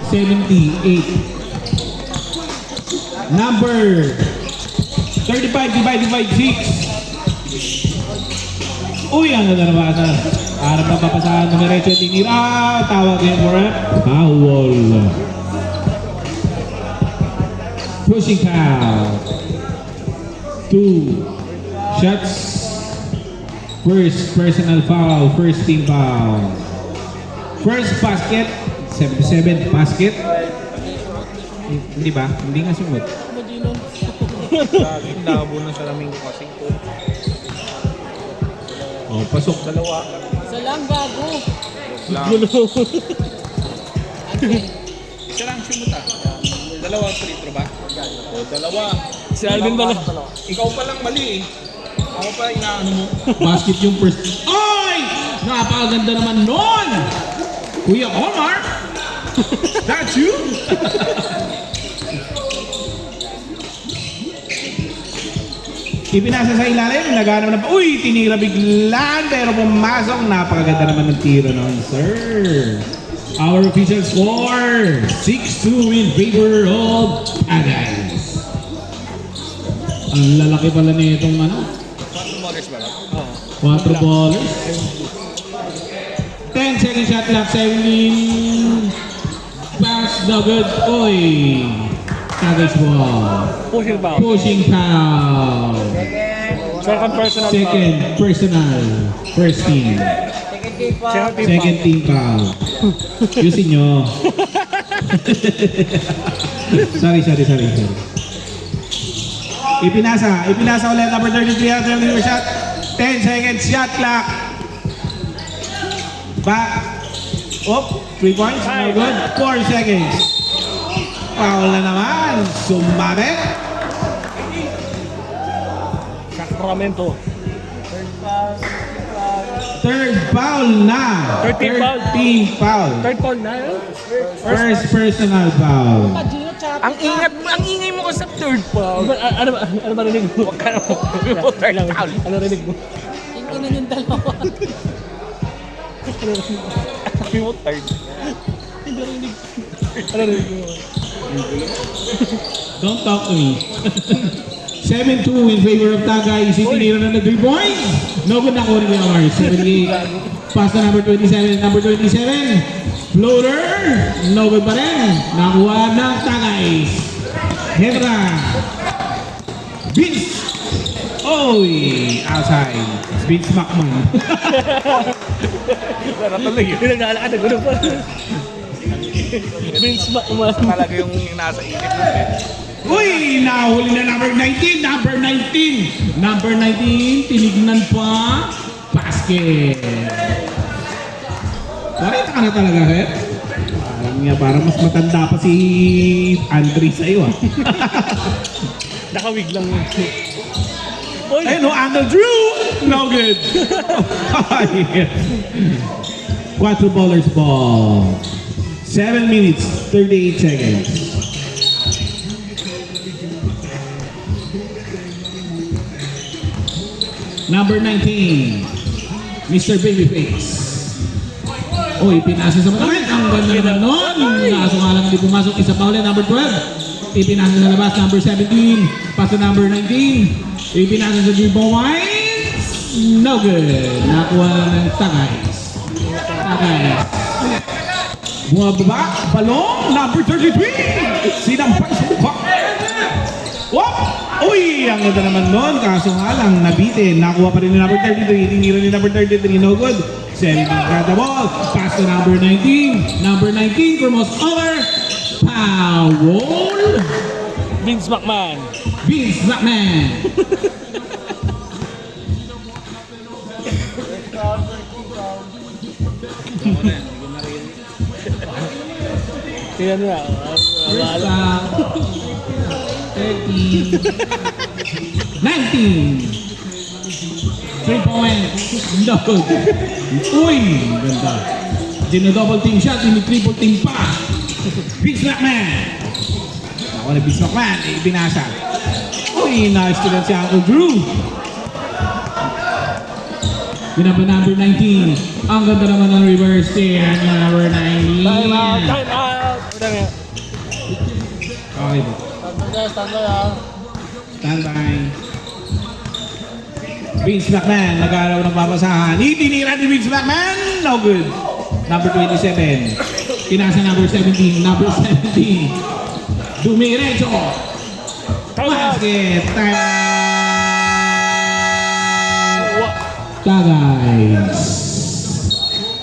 78. Number 35 divided by 6. Uy, ang ganda naman na. Harap na papasahan ng Merecho tinira. Tawag yan for a foul. Pushing foul. 2 shots. First personal foul. First team foul. First basket. 77 basket. Hindi ba? Hindi nga sumot. Laging labo na sa laming kasing ko. Oh, pasok. Dalawa. Isa lang, gago. Lang. Isa lang simut ah. Dalawa free throw ba? O dalawa. Si Alvin ba na? Ikaw pa lang mali eh. Ako pa inaano mo. Basket yung first. Ay! Napakaganda naman nun! Kuya Omar! That's you? Ipinasa sa ilalim, naghanap na pa. Uy, tinira biglaan, pero pumasok. Napakaganda naman ng tiro noon, sir. Our official score, 6-2 in favor of Tagays. Ang lalaki pala na itong ano, 4 ballers ba lang? 4 ballers. 10 second shot clock, 17. Pass, no good. Oy, Tagays ball. Pushing foul. Pushing foul. Second personal foul. Second personal. First team. Second team foul. Yusin nyo. sorry. Ipinasa ulit number 33 at the shot. 10 seconds shot clock. Back. Oh, 3 points. No good. 4 seconds. Foul na naman. Sumabit. Sacramento. Third foul na. Third team foul. Third foul na yun? First personal foul. Ang ingay mo ko sa third foul. Ano ba rinig mo? Huwag ka na mo third foul. Ano rinig mo? Tingnan yung dalawa. Sabi mo third. Hindi rinig. Ano rinig mo? Don't talk to me. 7-2 in favor of Tagay. Isinira na ng 3 points. No good na ko rin yung 78. Pass na number 27. Number 27. Floater. No good pa rin. Nakuha ng Tagay. Hedra. Vince. Oy. Outside. Vince McMahon. Natuloy yun. Hindi naglalakad na gano'n pa. Vince McMahon. Talaga yung nasa isip natin. Uy! Nahuli na number 19! Number 19! Number 19, tinignan pa. Basket! Parita ka na talaga, Red? Parang mas matanda pa si Andre sa'yo, ah. Nakawig lang yun. Oy! Ayun, no, Angle Drew! No good! 4 ballers ball. 7 minutes, 38 seconds. Number 19, Mr. Babyface. Uy, pinasa sa matagal. Ang ganda naman nun. Kaso nga lang hindi pumasok. Isa pa ulit, number 12. Ipinasa sa labas, number 17. Pass to number 19. Ipinasa sa 3 points. No good. Nakuha ng Tagays. Bumababa, balong, number 33. Sinampay sa mukha. Wop! Uy, ang ganda naman nun. Kaso nga lang, nabitin. Nakuha pa rin ni number 33. Tinira ni number 33. No good. 17 got the ball. Pass to number 19. Number 19 for most over. Foul. Vince McMahon. Vince McMahon. Tingnan mo na. First foul. 30. 19. 3 points. No good. Uy, ganda. Dino-double team shot, dino-triple team pa. Vince McMahon. Ako na Vince McMahon, binasa. Uy, nice to that si Uncle Drew. Binaba number 19. Ang ganda naman ng reverse team. Number 19. Time out! Time out! Okay po. Stand by. Vince McMahon, nag-aaraw ng papasahan. Itinira ni Vince McMahon. No good. Number 27. Pinasa number 17. Number 17. Dumiretso. Basket. Time out. Guys.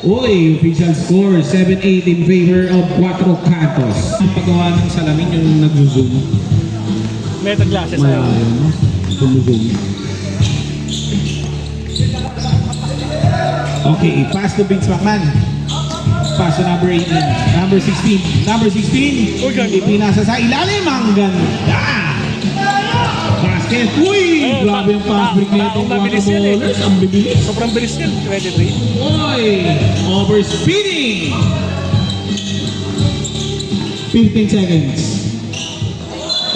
Uy, official score 7-8 in favor of Cuatro Cantos. Ang paggawa ng salamin yung nag-zoom. Meta glasses. Malayo, no? Zoom. Okay, pass to Vince McMahon. Pass to number 18. Number 16. Number 16. Uy, ganda. Ipinasa sa ilalim. Ang ganda. Basket. Uy! Grabe yung pass break nito. Ang mabilis yan eh. Ballers. Ang bibilis. Sobrang bilis yan. 23. Uy! Overspeeding! 15 seconds.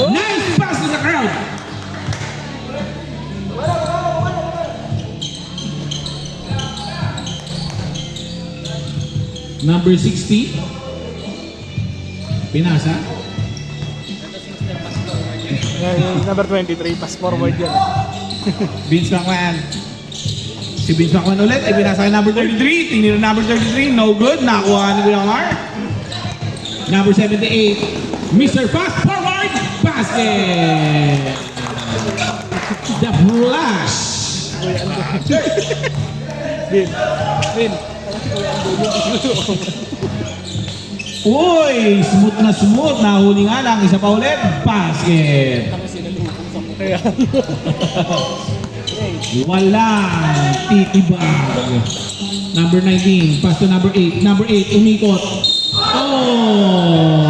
Nice pass to the crowd! Number 60. Pinasa. Number 23. Pass forward yan. Vince McMahon. Si Vince McMahon ulit. Ay pinasa kay number 33. Tinira number 33. No good. Nakuha ni Villamar. Number 78. Mr. Fast Forward. Basket. The Flash. Bin. Bin. Uy! Smooth na smooth. Nahuli nga lang. Isa pa ulit. Basket. Kaya. Walang titibag. Number 19. Pass to number 8. Number 8. Umikot. Oh!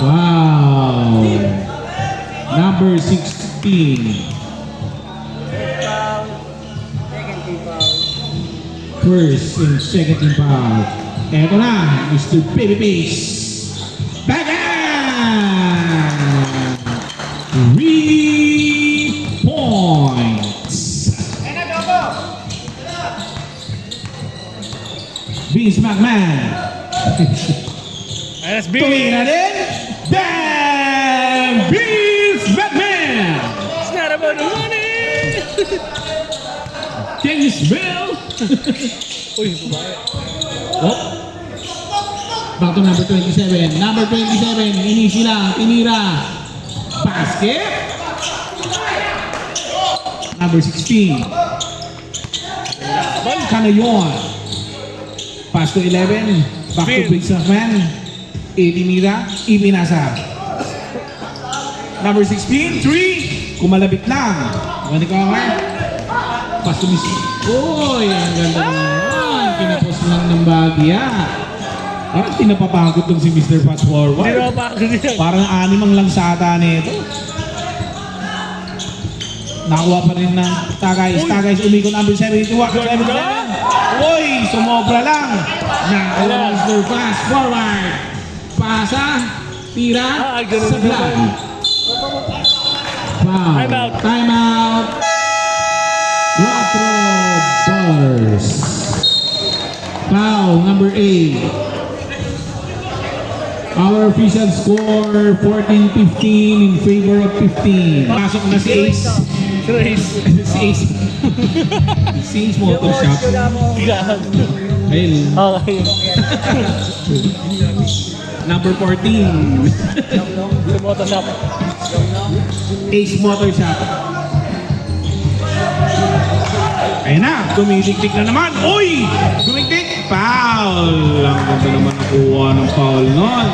Wow! Number 16. First and second team foul. Eto na, Mr. Babyface. Backhand! 3 points. Vince McMahon. Ayos, Tuwing Bin. na din. Bam! Vince McMahon! It's not about the money. Kingsville! Uy, babae. Oh. Back to number 27. Number 27, inisi lang, tinira. Basket. Number 16. Kanayon. Pass to 11. Back to Vince McMahon. Itinira, ipinasa. Number 16, 3. Kumalabit lang. Gani ka, Omar? Pass to Miss. Uy, ang ganda naman. Kinapos lang ng bagya. Parang tinapapagod tong si Mr. Fast Hindi Forward. na pa ako diyan. Parang anim ang langsata nito. Nakuha pa rin ng Tagays, umikot number 72. Uy, sumobra lang. Nakuha ng Mr. Fast Forward. Pasa, tira, Ay, ganun sablag. naman. Wow. Time out. Time out. Quattro ballers. Foul number 8. Our official score 14-15 in favor of 15. Pasok na si Ace. Trace. Si Ace. Si Ace Motor Shop. Gag. Ayun. Okay. Number 14. Lumoto shop. Ace Motor Shop. Ayun na, tumitik-tik na naman. Uy! Tumitik! Foul! Ang ganda naman nakuha ng foul nun.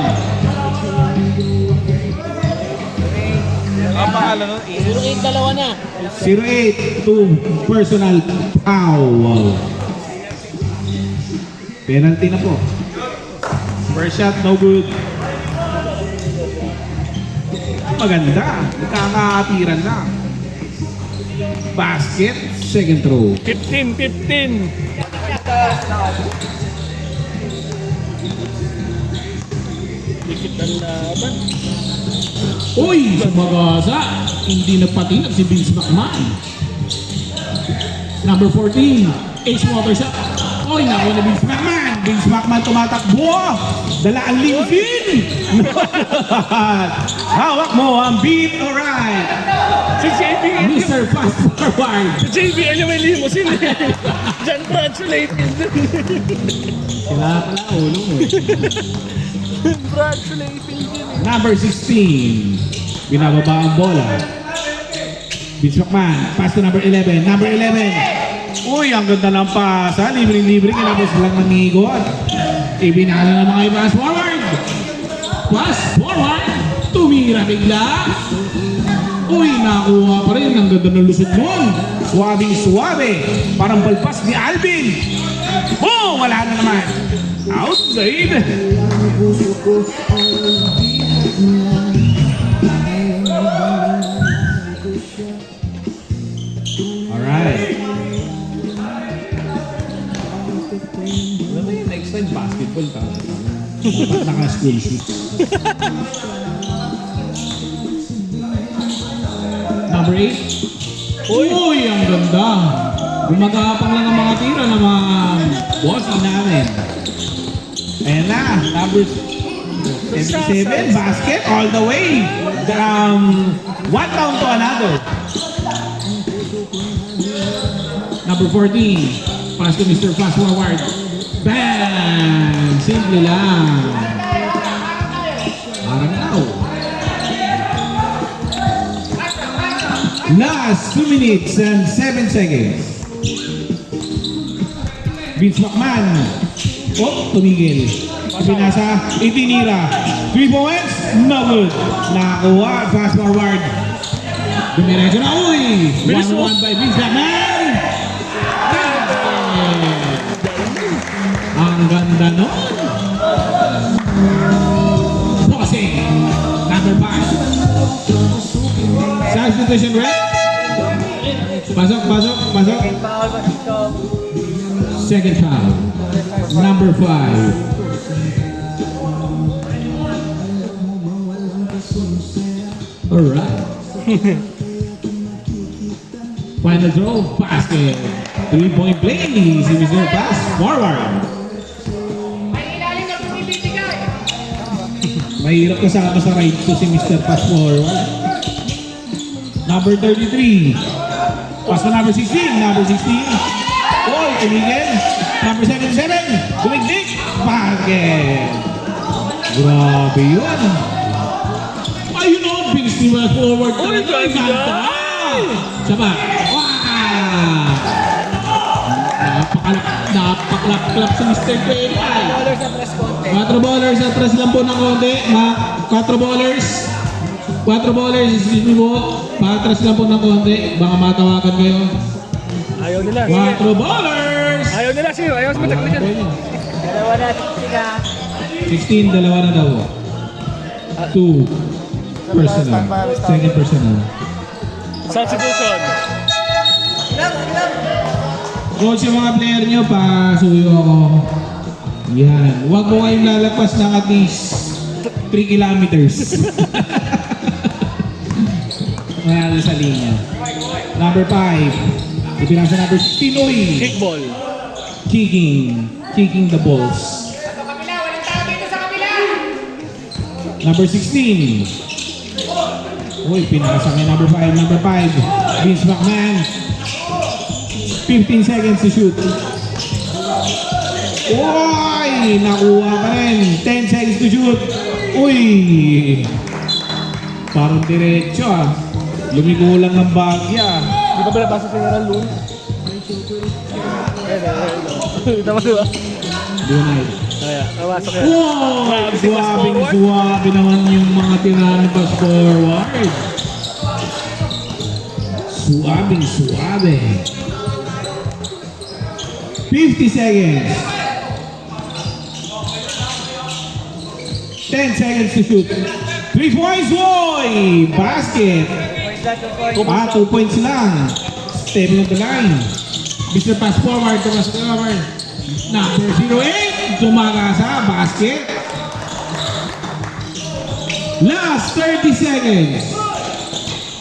Ang pangalan nun, Puro 8, dalawa na. 08 to personal foul. Penalty na po. First shot, no good. Maganda. Nagkakaatiran na. Basket, second throw. 15. Dikit ang laban. Uy! Sumagasa. Hindi nagpatinag si Vince McMahon. Number 14, Ace Motor Shop. Uy, nakuha ni Vince McMahon. Vince McMahon tumatakbo. Dala ang limpin. Hawak mo ang beat, alright. Si JBL. Mr. Fast Forward. Si JBL yung may limousine. John Congratulated. Sila pala, ulo mo. Congratulated. Number 16. Binababa ang bola. Vince McMahon, pass to number 11. Number 11. Uy, ang ganda ng pasa. Libre-libre, kinapos lang nangigot. Ibinala ng mga pass forward. Pass forward. Tumira bigla. Uy, nakuha pa rin. Ang ganda ng lusot nun. Suwabing-suwabe. Parang balpas ni Alvin. Oh, wala na naman. Outside. Alright. Ano ba yung next time basketball ka? Dapat naka-school shoes. Number 8. Uy, ang ganda. Gumagapang lang ang mga tira ng mga bossing namin. Ayan na, number 77, basket all the way. One down to another. Number 14, pass to Mr. Fast Forward. Bang! Simple lang. Parang now. Last 2 minutes and 7 seconds. Vince McMahon. Oh, tumigil. Pinasa, itinira. 3 points, no good. Nakakuha, fast forward. Dumiretso na, uy! 1-1 by Vince McMahon. Ang ganda nun. Bossing. Number 5. Substitution red. Pasok. Second foul. Number 5. Alright. Final throw, basket. 3-point play. Si Mr. Pass forward. Mahirap kasama sa right to si Mr. Pass forward. Number 33. Pass to number 16. Number 16. Oh, tumigil. Number 77. Dumigdig. Basket. Grabe yun. Ayun o, bilis ni West forward. Oh, Ay, ganda. Saba. Wow! Napaklap si Mr. Paypal. Dollars at press konti. 4 ballers at press lang po ng konti. 4 ballers. 4 ballers, excuse me po. Patras lang po ng konti. Baka matawakan kayo. Ayaw nila. 4 ballers! Ayaw nila siya. Ayaw sa matakbo dyan. Dalawa na sila. 16, dalawa na daw. 2 personal. Second personal. Substitution. Coach, yung mga player nyo, pasuyo ako. Yan. Huwag mo kayong lalagpas ng at least 3 kilometers. Wala sa linya. Number 5. Ipinasa number 16. Uy! Kickball. Kicking the balls. Number 16. Uy, pinasa kay number 5. Number 5. Vince McMahon. 15 seconds to shoot. Uy! Nakuha ka rin. 10 seconds to shoot. Uy! Parang diretso ah. Lumiko lang ng bagya. Di ba pinapasa si General Loon? Tama diba? Dunay. Kaya, namasok yan. Wow! Grabe si Fast Forward. Suwabe naman yung mga tirahan ng fast forward. Suwabe. 50 seconds. 10 seconds to shoot. 3 points, boy! Basket. 2 points lang. Stable on the line. Mr. Pass forward, Thomas Cover. Number 08, Tumagasa, basket. Last 30 seconds.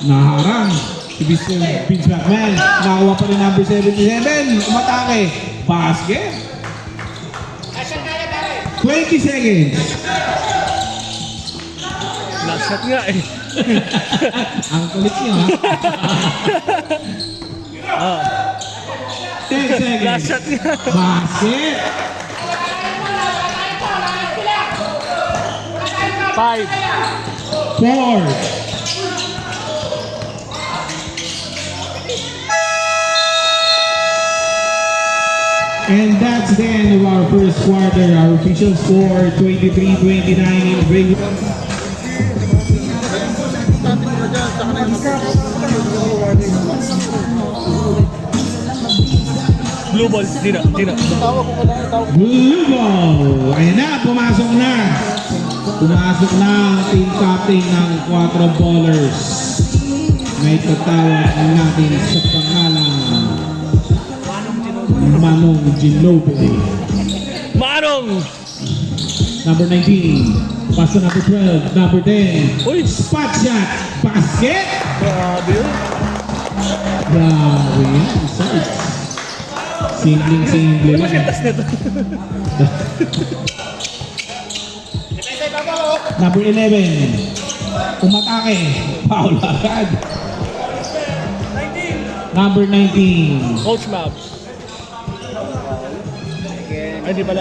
Naharang si Mr. Vince McMahon. Nakakuha pa rin number 77. Umatake. Basket. 20 seconds. Last shot nga eh. Ang kulit niyo, ha? 10 seconds. Last shot nga. Basket. 5. 4. And that's the end of our first quarter. Our official score, 23-29 in regular. Blue ball. Di na. Blue ball. Ayan na, pumasok na. Pumasok na ang team captain ng Quattro Ballers. May tatawag natin sa pangalan Manong Ginobili. Manong! Number 19. Pass to number 12. Number 10. Uy! Spot shot. Basket. Grabe yun. Grabe. Sides. Simpleng-simple lang. Masentas nito. Number 11. Umatake. Foul agad. Number 19. Coach Mavs. Ay, di pala.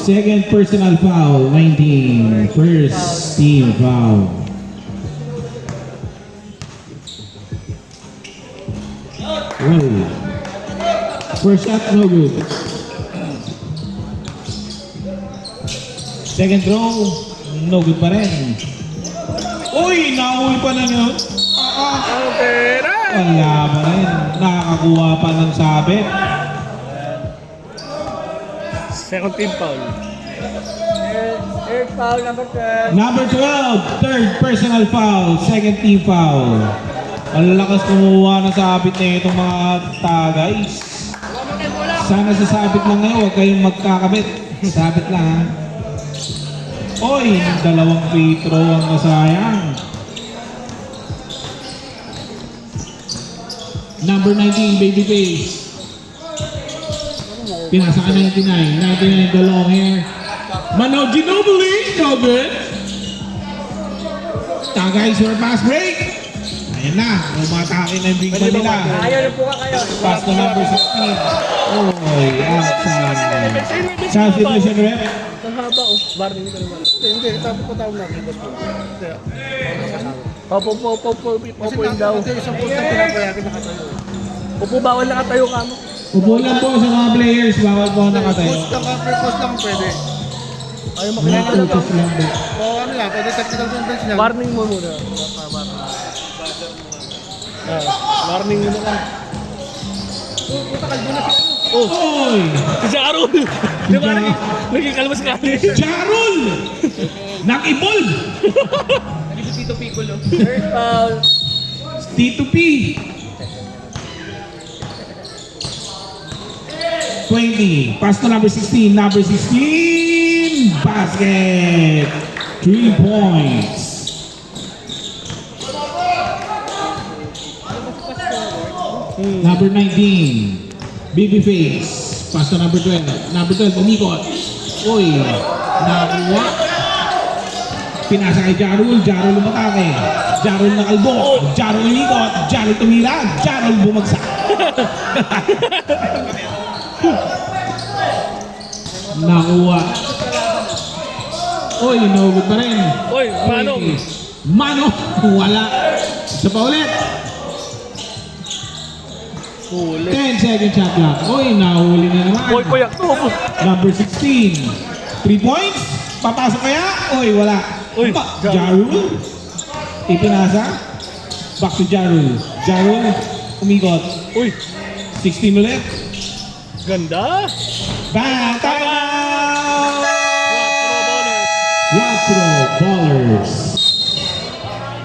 Second personal foul. 19. First team foul. Well, first shot, no good. Second throw, no good pa rin. Uy, nauwi pa na yun. Ang pera! Wala pa rin. Nakakakuha pa ng sabit. Second team foul. Third foul, number 12. Number 12, third personal foul, second team foul. Ang lakas kumuha ng sabit na itong mga tagays. Sana sa sabit lang ngayon, huwag kayong magkakabit. Sabit lang, ha. Oy, dalawang free throw ang nasayang. Number 19, Babyface. Pinasa ka 99. 99, the long hair. Mano Ginobili, no good. Tagay for pass break. Ayan na, umatake na yung big man nila. Ayaw na po ka kayo. Pass to number 16. Oy, outside. Sa situation rep. Ang haba oh. Warning ka naman. Hindi, tapos ko tawag natin. Opo yung daw. Kasi isang post na pinapayakin nakatayo. Opo, bawal nakatayo ka mo. Upo lang po sa mga players, bawal po nakatayo. Post lang pwede. Ayaw Mga makilala lang. coaches lang po. O ano lang, pwede technical sentence lang. Warning mo muna. Warning mo na. Oh, Oy! si Jarul! Di ba naging kalmas ka? Jarul! Nag-evolve! Third foul. Tito P. 20. Pass to number 16. Number 16. Basket. 3 points. Number 19. Babyface. Pass to number 12. Number 12. Umikot. Uy. Nakuha. Pinasa kay Jarul. Jarul umatake. Jarul nakalbo. Jarul umikot. Jarul tumira. Jarul bumagsak. Nakuha. Uy, no good pa rin. Oy, Manong! Manong! Wala. Isa pa ulit. Huli. 10 second shot clock. Uy, nahuli na naman. Boy, payak to. Number 16. 3 points. Papasok kaya? Uy, wala. Uy, Jarul. Ipinasa. Back to Jarul. Jarul. Umikot. Uy, 16 ulit. ganda. Bang! Time out! Quattro ballers. Quattro Ballers.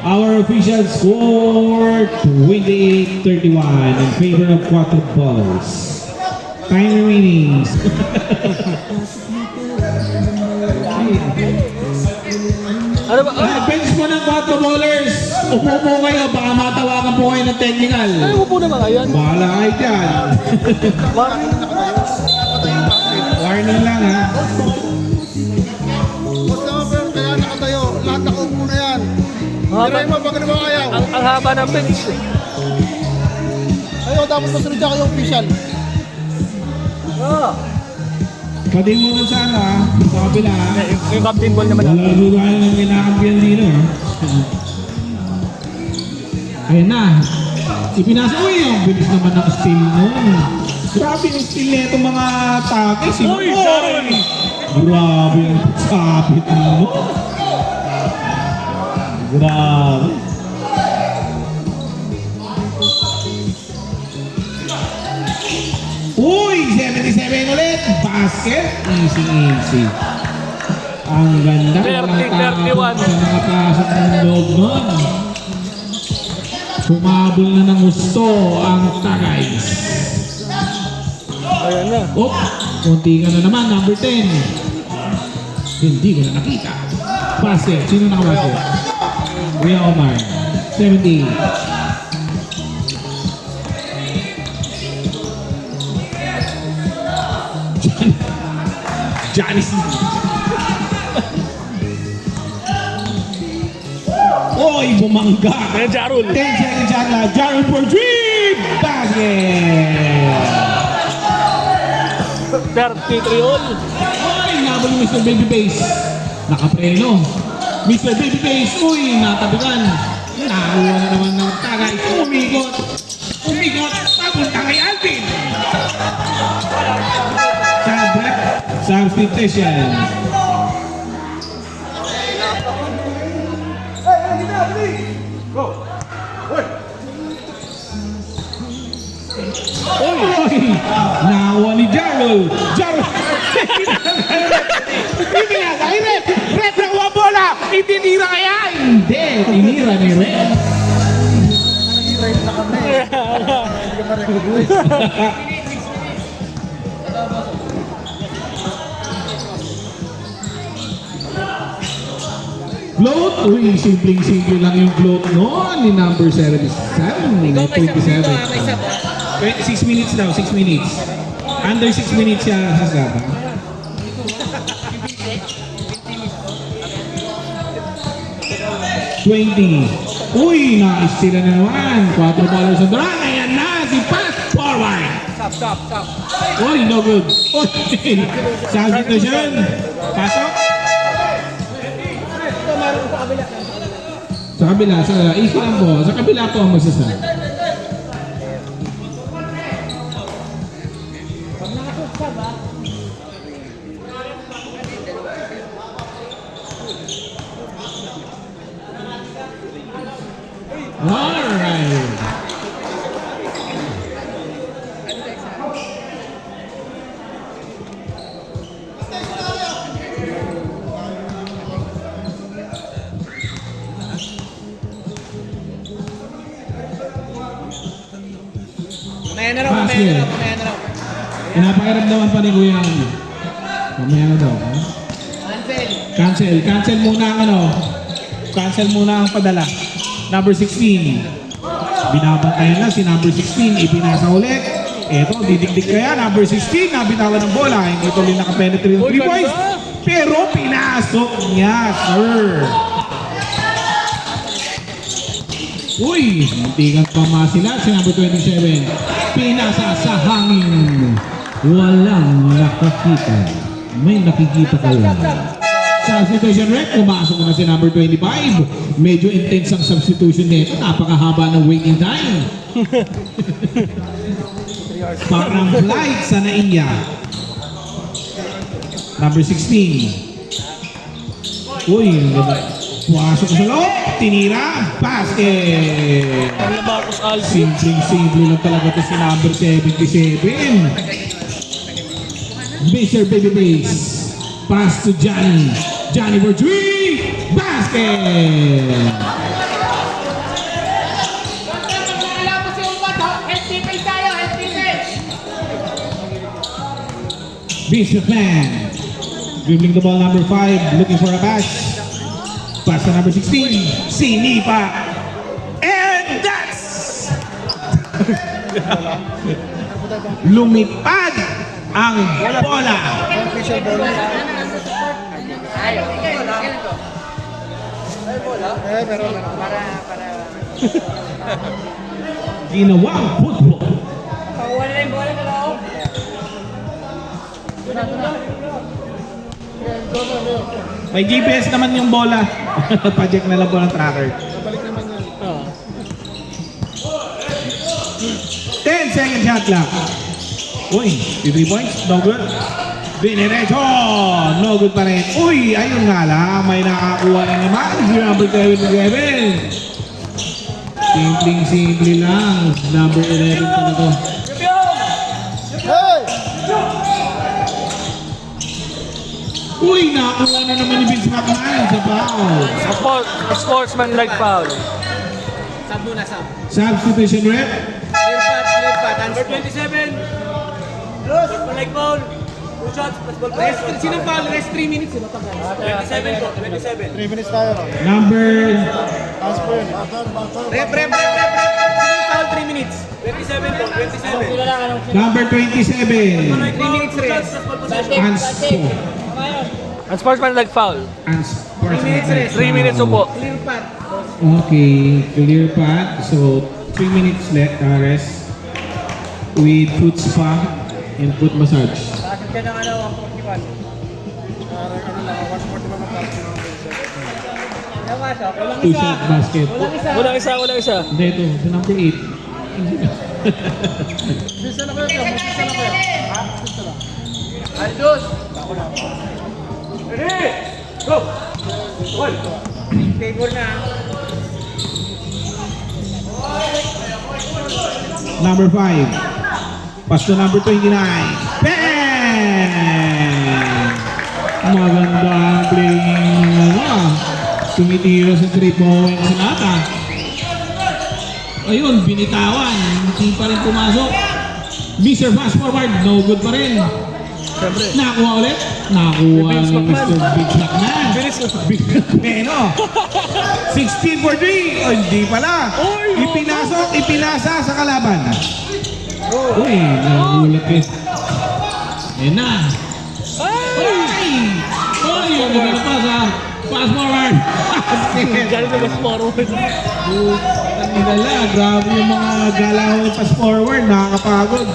Our official score 28-31 in favor of Quattro Ballers. Time remaining. Ano ba? Bench mo ng Quattro Ballers. Upo po kayo. Baka matawagan po kayo ng technical. Ay, upo na mga yan. Bahala kayo dyan. Warning. Warning lang, ha. Ang haba ng bench. Ayaw, dapat masunod ka yung official. Pwede mo na sana, sa kabila. Yung captain ball naman. Wala tayo ng kinakampiyan dito. Ayun na. Ipinasa. Uy, ang bilis naman ng steal nun. Grabe yung steal na itong mga takis. Uy, Sharon! Grabe ang sabit mo. Grabe. Uy, 77 ulit. Basket. Easy, easy. Ang ganda. 30, 31. Sa mga pasok ng loob nun. Humabol na ng gusto ang Tagays. Ayan na. Oh, konti ka na naman, number 10. Hindi ko na nakita. Basket. Sino nakabasket? Kuya Omar. 70. Johnny C. Oy, bumangga. Ayan, Jarul. 10 seconds at Jarul for 3. Basket. 33 all. Oy, nabal ni Mr. Babyface. Nakapreno. Mr. Babyface, uy, natabigan. Nakuha na naman ng Tagay. Umikot. Umikot. Papunta kay Alvin. Substitution. Oy! Nakuha ni Jarol. Jarol! Ibinasa kay Rep! Rep nakuha ang bola! Itinira kaya! Hindi! Tinira ni Rep. Float? Uy, simpleng-simple lang yung float noon ni number 77. 27. 6 minutes daw, 6 minutes. Under 6 minutes siya sa saba. 20. Uy, na-istira na naman. 4 ballers on the run. Ayan na, si pass forward. Stop. Uy, no good. Uy, substitution. Pasok. Sa kabila, easy lang po. Sa kabila po ang magsasal. Alright. Mamaya na raw. Pinapakiramdaman pa ni Kuya. Mamaya na daw. Ha? Cancel muna ang ano. Cancel muna ang padala. Number 16. Binabantayan na si number 16. Ipinasa ulit. Eto, didikdik kaya. Number 16, nabitawan ng bola. Hindi tuloy nakapenetrate ng 3 points. Pero pinasok niya, sir. Uy, muntikan pa masila si number 27. Pinasa sa hangin. Walang nakakita. May nakikita ka lang. Substitution rep, pumasok na si number 25. Medyo intense ang substitution nito. Napakahaba ng waiting time. Parang flight sa naiya. Number 16. Uy, pumasok sa loob. Tinira. Basket. Ang Labacos Alvin. Simple lang talaga ito si number 77. Mr. Babyface. Pass to Johnny. Johnny for 3. Basket. Bishop Man. Dribbling the ball number 5. Looking for a pass. Pass to number 16. Sinipa. And that's... Lumipad ang bola. Official ball. Pero para Ginawang football. wala na yung bola na lang. May GPS naman yung bola. Pajek na lang po ng tracker. Ah. 10 second shot clock. Uy, 3 points. No good. Binirecho. No good pa rin. Uy, ayun nga lang. May nakakuha na naman. Si number 7. Simpleng-simple lang. Number 11 pa na to. Uy, nakakuha na naman ni Vince McMahon sa foul. Sportsman-like foul. Sab muna, sab. Substitution rep. Clear pat. Number 27. Like foul. 2 shots, plus ball. Sinong foul? Rest 3 minutes. 27 po, 27. 3 minutes tayo. Number Transfer yun. Rep. Sinong foul? 3 minutes. 27 po, 27. number 27. 3 minutes rest. Anspo. Ang sportsman-like foul. Anspo. 3 minutes rest. 3 minutes upo. Clear pat. Okay, clear path. So 3 minutes rest with foot spa and foot massage. Bakit ka ng 141? Walang 2 shot basket. Walang isa. Hindi ito, sa number 8. Aldous! Ready! Go! Favor na. Number 5. Pass to number 29. Bang! Maganda ang playing tumitira sa 3 points nata. Ayun, binitawan. Hindi pa rin pumasok. Mr. Fast Forward, no good pa rin. Siyempre. Nakuha ulit. Nakuha Vince ng McMahon. Mr. Big McMahon. Bilis ko. Big Meno. 16 for 3. Oh, hindi pala. Oy, Ipinasa sa kalaban. Uy, nagulat eh. Ayan na. Ay! Uy, yung nagano pa sa fast forward. Galing na mas forward. Ang nilala, grabe yung mga galaw ng fast forward. Nakakapagod.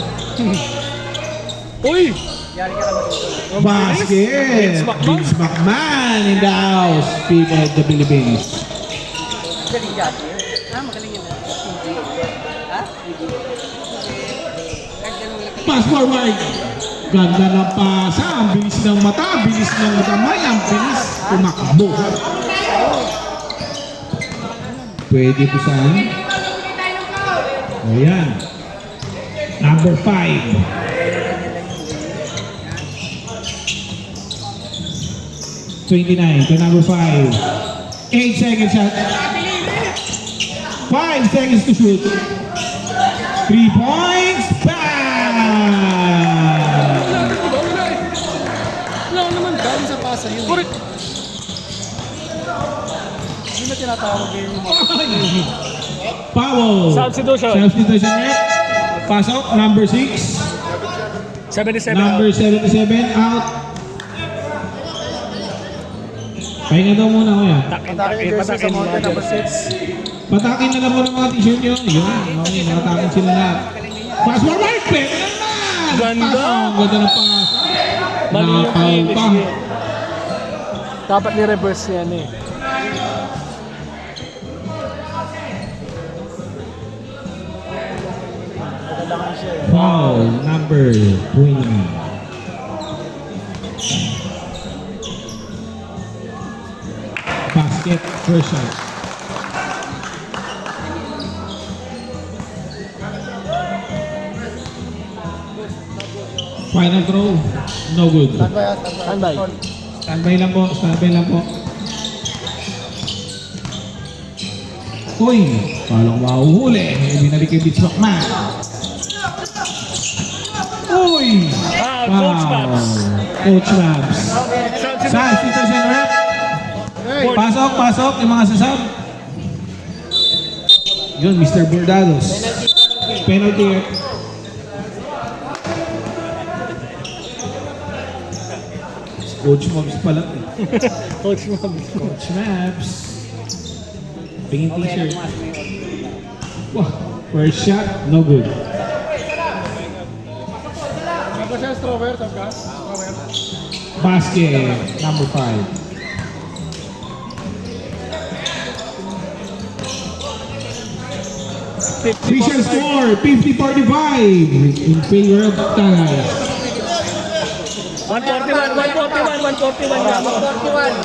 Uy! Basket. Vince McMahon in the house. People of the Philippines. Magaling yan. Magaling yun. Ha? Fast forward. Ganda ng pasa. Ang bilis ng mata. Bilis ng kamay. Ang bilis tumakbo. Pwede po saan? Ayan. Number 5. 29 to number 5. 8 seconds shot. 5 seconds to shoot. 3 points. Bang! Wala naman. Galing sa pasa yun. Correct. Hindi na tinatawag yung Foul. Substitution. Substitution net. Pasok. Number 6. 77 Number 77 out. Pahinga daw muna kuya. Patakin yung jersey sa mountain number 6. Patakin na lang po ng mga t-shirt nyo. Yun. Okay, nakatakin sila lahat. Pass forward. Pwede naman. Ganda. Pasok. Ganda ng pass. Mali yung Nakapaw finish pa. niya. Dapat ni-reverse yan eh. Foul number 20. Basket first shot. Final throw. No good. Standby. Standby lang po. Standby lang po. Uy! Palang mahuhuli. Binalik kay Vince McMahon. Uy! Coach Babs. Coach Babs. Substitution rep. Pasok yung mga sasab. Yun, Mr. Bordados. Penalty. Coach Mobs pala. Coach Babs. Coach Mobs. Pingin t-shirt. Wow, first shot, no good. Ano siya, strawberry, tapos strawberry. Basket, number 5. Official score, 50-45 in favor of Tagay. 141, 141.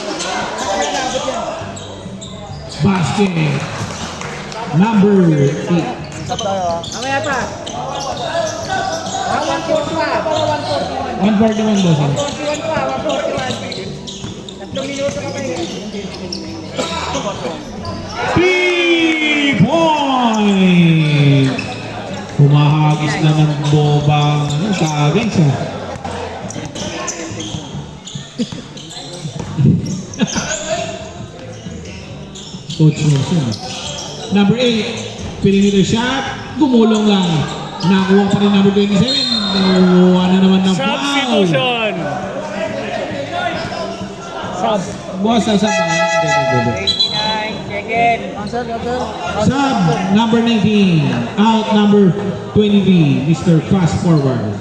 Basket, number 8. Mamaya pa. 141 bossing. 41 pa, 141. 3 minuto ka pa eh. 3 point! Humahagis na ng bobang Tagay sa. Coach Wilson. Number 8, perimeter shot, gumulong lang. Nakuha pa rin number 27. Nakuha na naman ng foul. Substitution. Sub. Boss, sa sub. 29, second. Sub, number 19. Out, number 23. Mr. Fast Forward.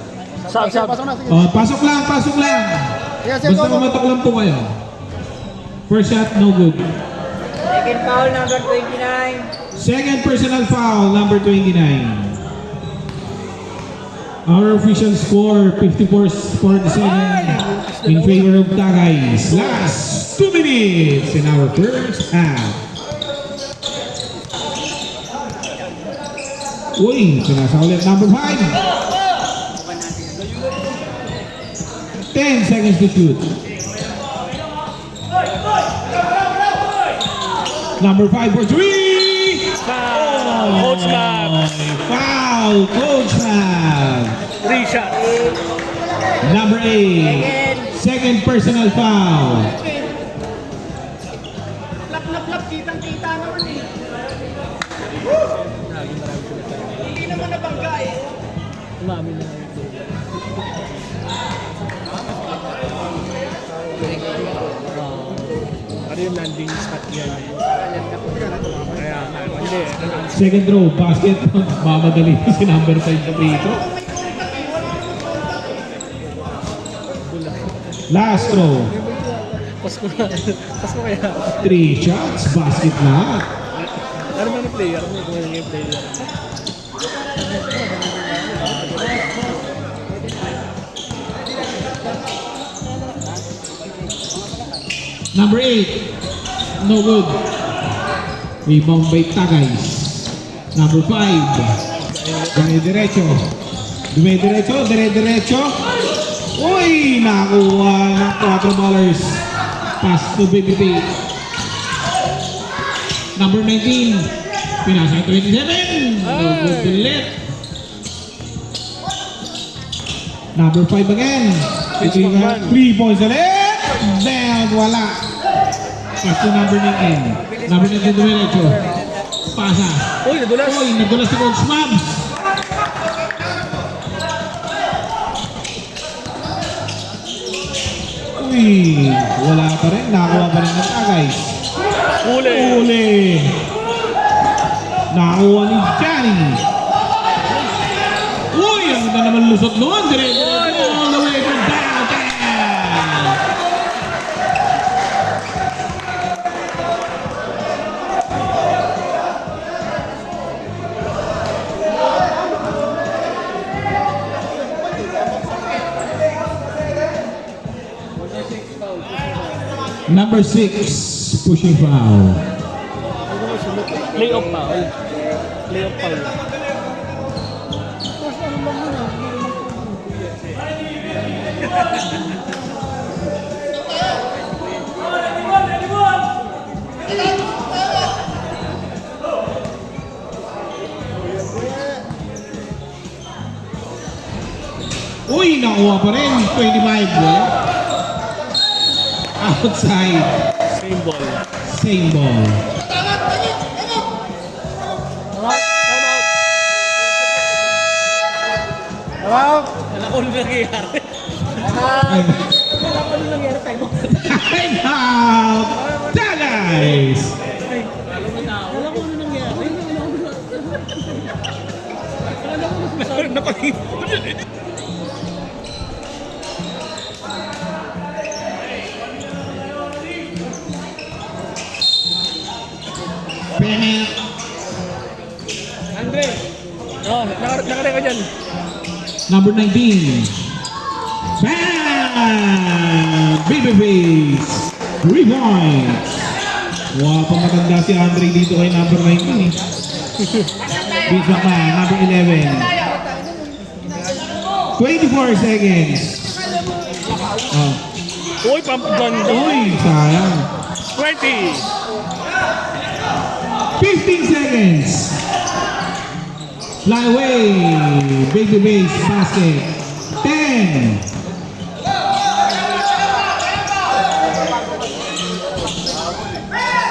Sub. Pasok na, sige. Pasok lang, pasok lang. Yes, Basta kumatok lang po kayo. First shot, no good. Second foul, number 29. Second personal foul, number 29. Our official score, 54-47 in favor of Tagay. Last 2 minutes in our first half. Uy, pinasa ulit, number 5. 10 seconds to shoot. Number 5 for 3. Foul. Coach Max. Foul, Coach Max. 3 shots. Number 8. Second personal foul. Lap, kitang-kita naman eh. Hindi naman nabangga eh. Umami na. Ano yung landing spot yan? Kaya nga, hindi. Second row, basket. Mamadali si number 5 sa free throw. Last row. Pasko na. Pasko kaya. 3 shots, basket lahat. Ano man yung player? Ano yung player? Number 8. No good. Rebound by Tagay. Number 5. Dire-diretso. Dire-diretso. Uy! Nakuha ng $4. Pass to BBP. Number 19. Pinasa yung 27. No good ulit. Number 5 again. Ito yung 3 points ulit. Down, wala. Pass to number 19. Number 19 diretso. Pasa. Uy, nadulas. Uy, nadulas si Coach Mabs. Uy, wala pa rin. Nakakuha pa rin ng Tagay. Huli. Uli. Nakakuha ni Johnny. Uy, ang ganda naman lusot noon. Diretso. All the way to downtown. Number 6, pushing foul. Playoff pa. Playoff pa. Uy, nakuha pa rin. 25, well. Outside. Same ball. Same ball. Hello? Alam ko nung nangyayari. Time out! Tagays! Nag napaki. Pehmet. Andre. Oh, nakare ka dyan. Number 19. Bam! Babyface. 3 points. Wow, pamatanda si Andre dito kay number 19 eh. Vince McMahon, number 11. 24 seconds. Oh. Uy, pampaganda. Uy, sayang. 20. 15 seconds. Fly away. Babyface basket. 10.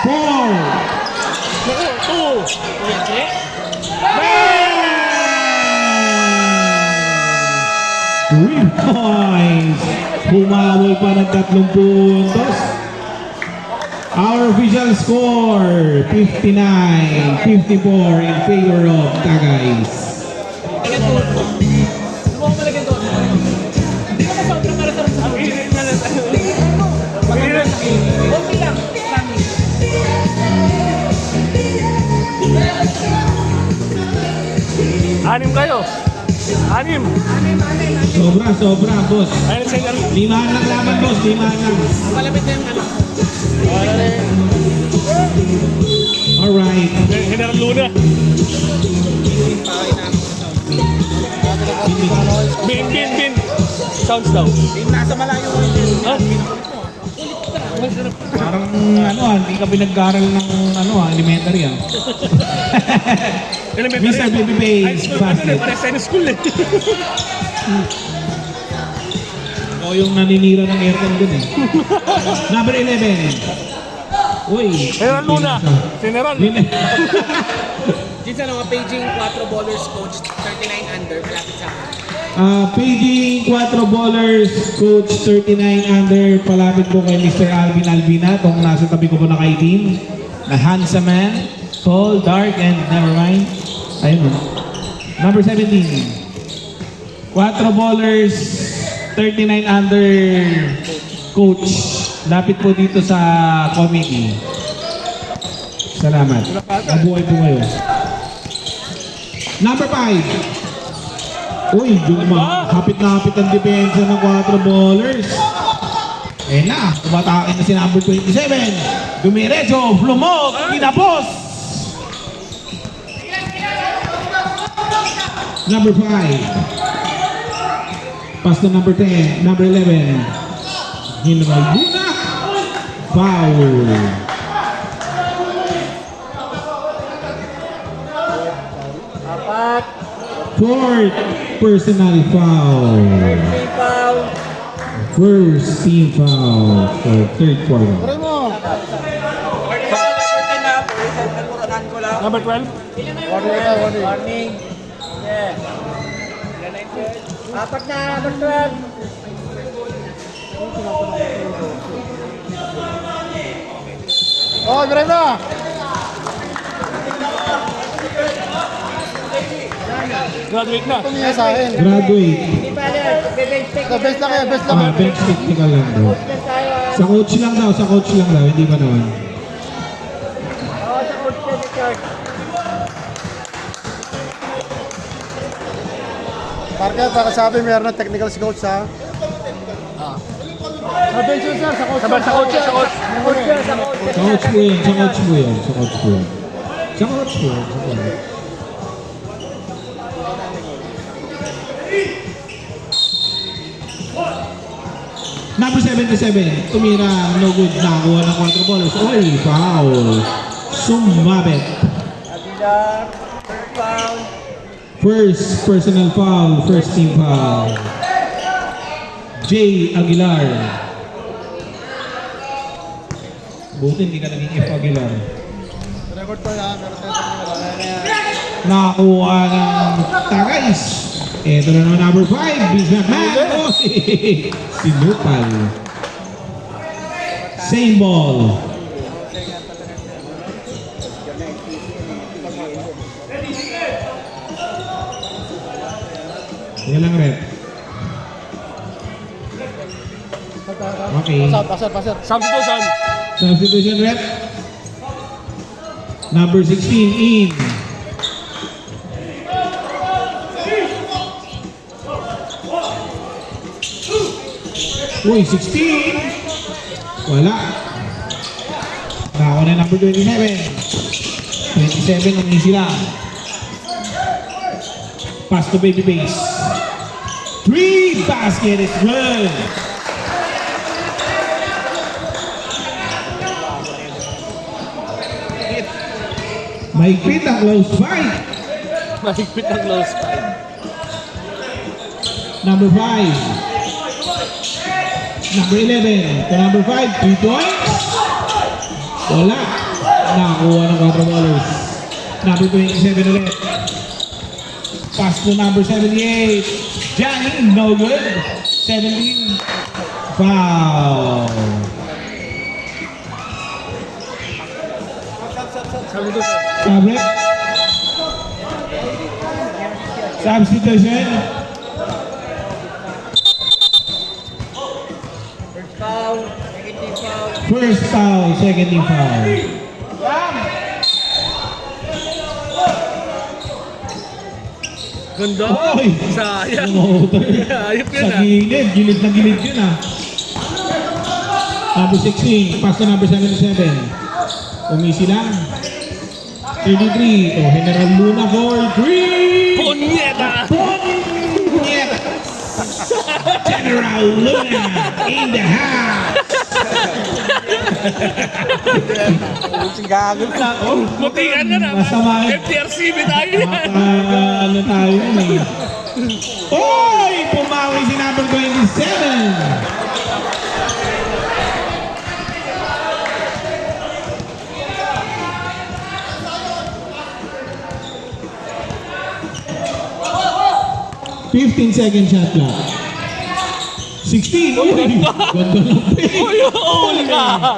4. Naku, 3 points. Humabol pa ng 3 puntos. Our official score, 59-54 in favor of Tagays. Subukan mo lagyan doon. Hindi ka sobrang marasarap sa akin. Okay lang. Anim kayo. Anim. Sobra, boss. Ayun sa inyo. Limahan lang laban, boss. Limahan lang. Malapit na yung ano. Alright. General Luna. Bin. Sounds daw. Nasa malayo ko yun. Ha? Parang hindi ka pinag-aral ng elementary Mr. Babyface basket. Parang sa school eh. O yung naninira ng aircon dun eh. Number 11. Uy. General Luna. General. Jinsan mga paging 4 ballers coach, 39 under, malapit sa akin. Paging 4 ballers, coach 39 under, palapit po kay Mr. Alvin Albina, itong nasa tabi ko po naka-18. Na handsome man, tall, dark, and never mind. Ayun. Number 17. 4 ballers, 39 under, coach. Lapit po dito sa committee. Salamat. Mabuhay po kayo. Number 5. Uy, hapit na hapit ang depensa ng 4 ballers. Eh na, tumatakin na si number 27. Dumiretso, flumog, kinapos. Number 5. Pass to number 10, number 11. Hinalbuna. Foul. Fourth personal foul. First team foul for third quarter. Try mo. Number 12. Warning. Apat na, number 12. Oh, try na. Graduate na. Tumingin sa akin. Graduate. Best lang yan, best lang. Bench technical lang daw. Sa coach lang daw, hindi ba naman? Parker, baka sabi meron ng technical si coach ha. Sa bench yun sir, sa coach. Sa coach. Sa coach po yan. Number 77, tumira, no good, nakakuha ng 4 ballers. Oy, foul. Sumabit. First personal foul, first team foul. Jay Aguilar. Buti hindi ka naging F. Aguilar. Record pa yan, meron tayo technical. Nakakuha ng Tagays. Ito na naman number 5, Vince McMahon. Sinupal. Same ball. Yan lang red. Okay. Passer. Substitution. Substitution red. Number 16 in. Uy, 16. Wala. Nako na number 27. 27 ang easy lang. Pass to baby base. 3 basket is good. Mahigpit ang close fight. Mahigpit ang close fight. Number 5. Number 11 to number 5. 3 points. Wala. Nakakuha ng 4 ballers. Number 27 ulit. Pass to number 78. Johnny, no good. 17. Foul. Fabric. Substitution. First foul, second team foul. Ganda. Oy! Sayang. Motor. Ayop yun Sa ah. gilid, gilid na gilid yun ah. Number 16, pass to number 77. Umisi lang. 33, oh, General Luna for 3! Punyeta! Punyet! General Luna in the house! Mutikan na naman. Masama. FTRCB tayo yan. Ano tayo yun eh. Oy! Pumawi si number 27! Second shot clock. 16. Uy! Ganda ng pick. Uy, uli ka.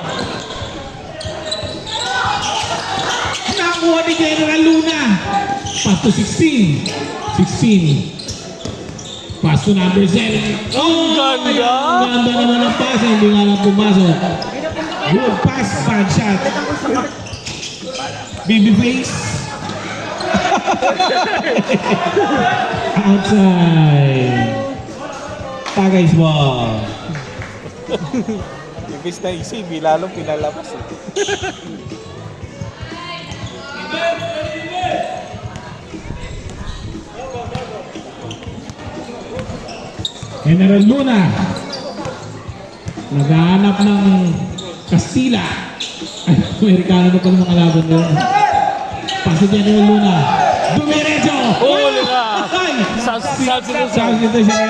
Nakuha ni General Luna. Pass to 16. 16. Pass to number 7. Oh! Ganda. Ang ganda naman ng pass. Hindi nga lang pumasok. Good pass. Bad shot. Baby face. Outside. Tagays ball. Ibis na ECB, lalong pinalabas eh. General Luna. Naghahanap ng Castilla. Ay, Amerikano na pala mga laban doon. Pass to General Luna. Dumiretso! Uli ka. Ay! Substitution. Substitution.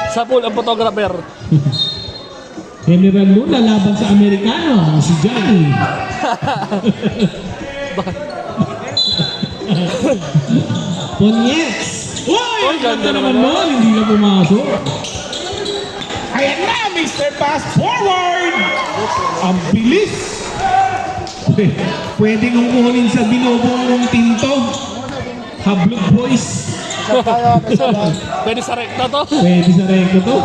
Sa pool ang photographer. General Luna laban sa Amerikano. Si Johnny. Ponyets! Uy! Ang ganda naman nun! Hindi na pumasok. Ayan na! Mr. Pass Forward! Ang bilis! Pwedeng umunin sa binubong tinto. Hablog boys. Pwede sa rekta to. Pwede sa rekto to.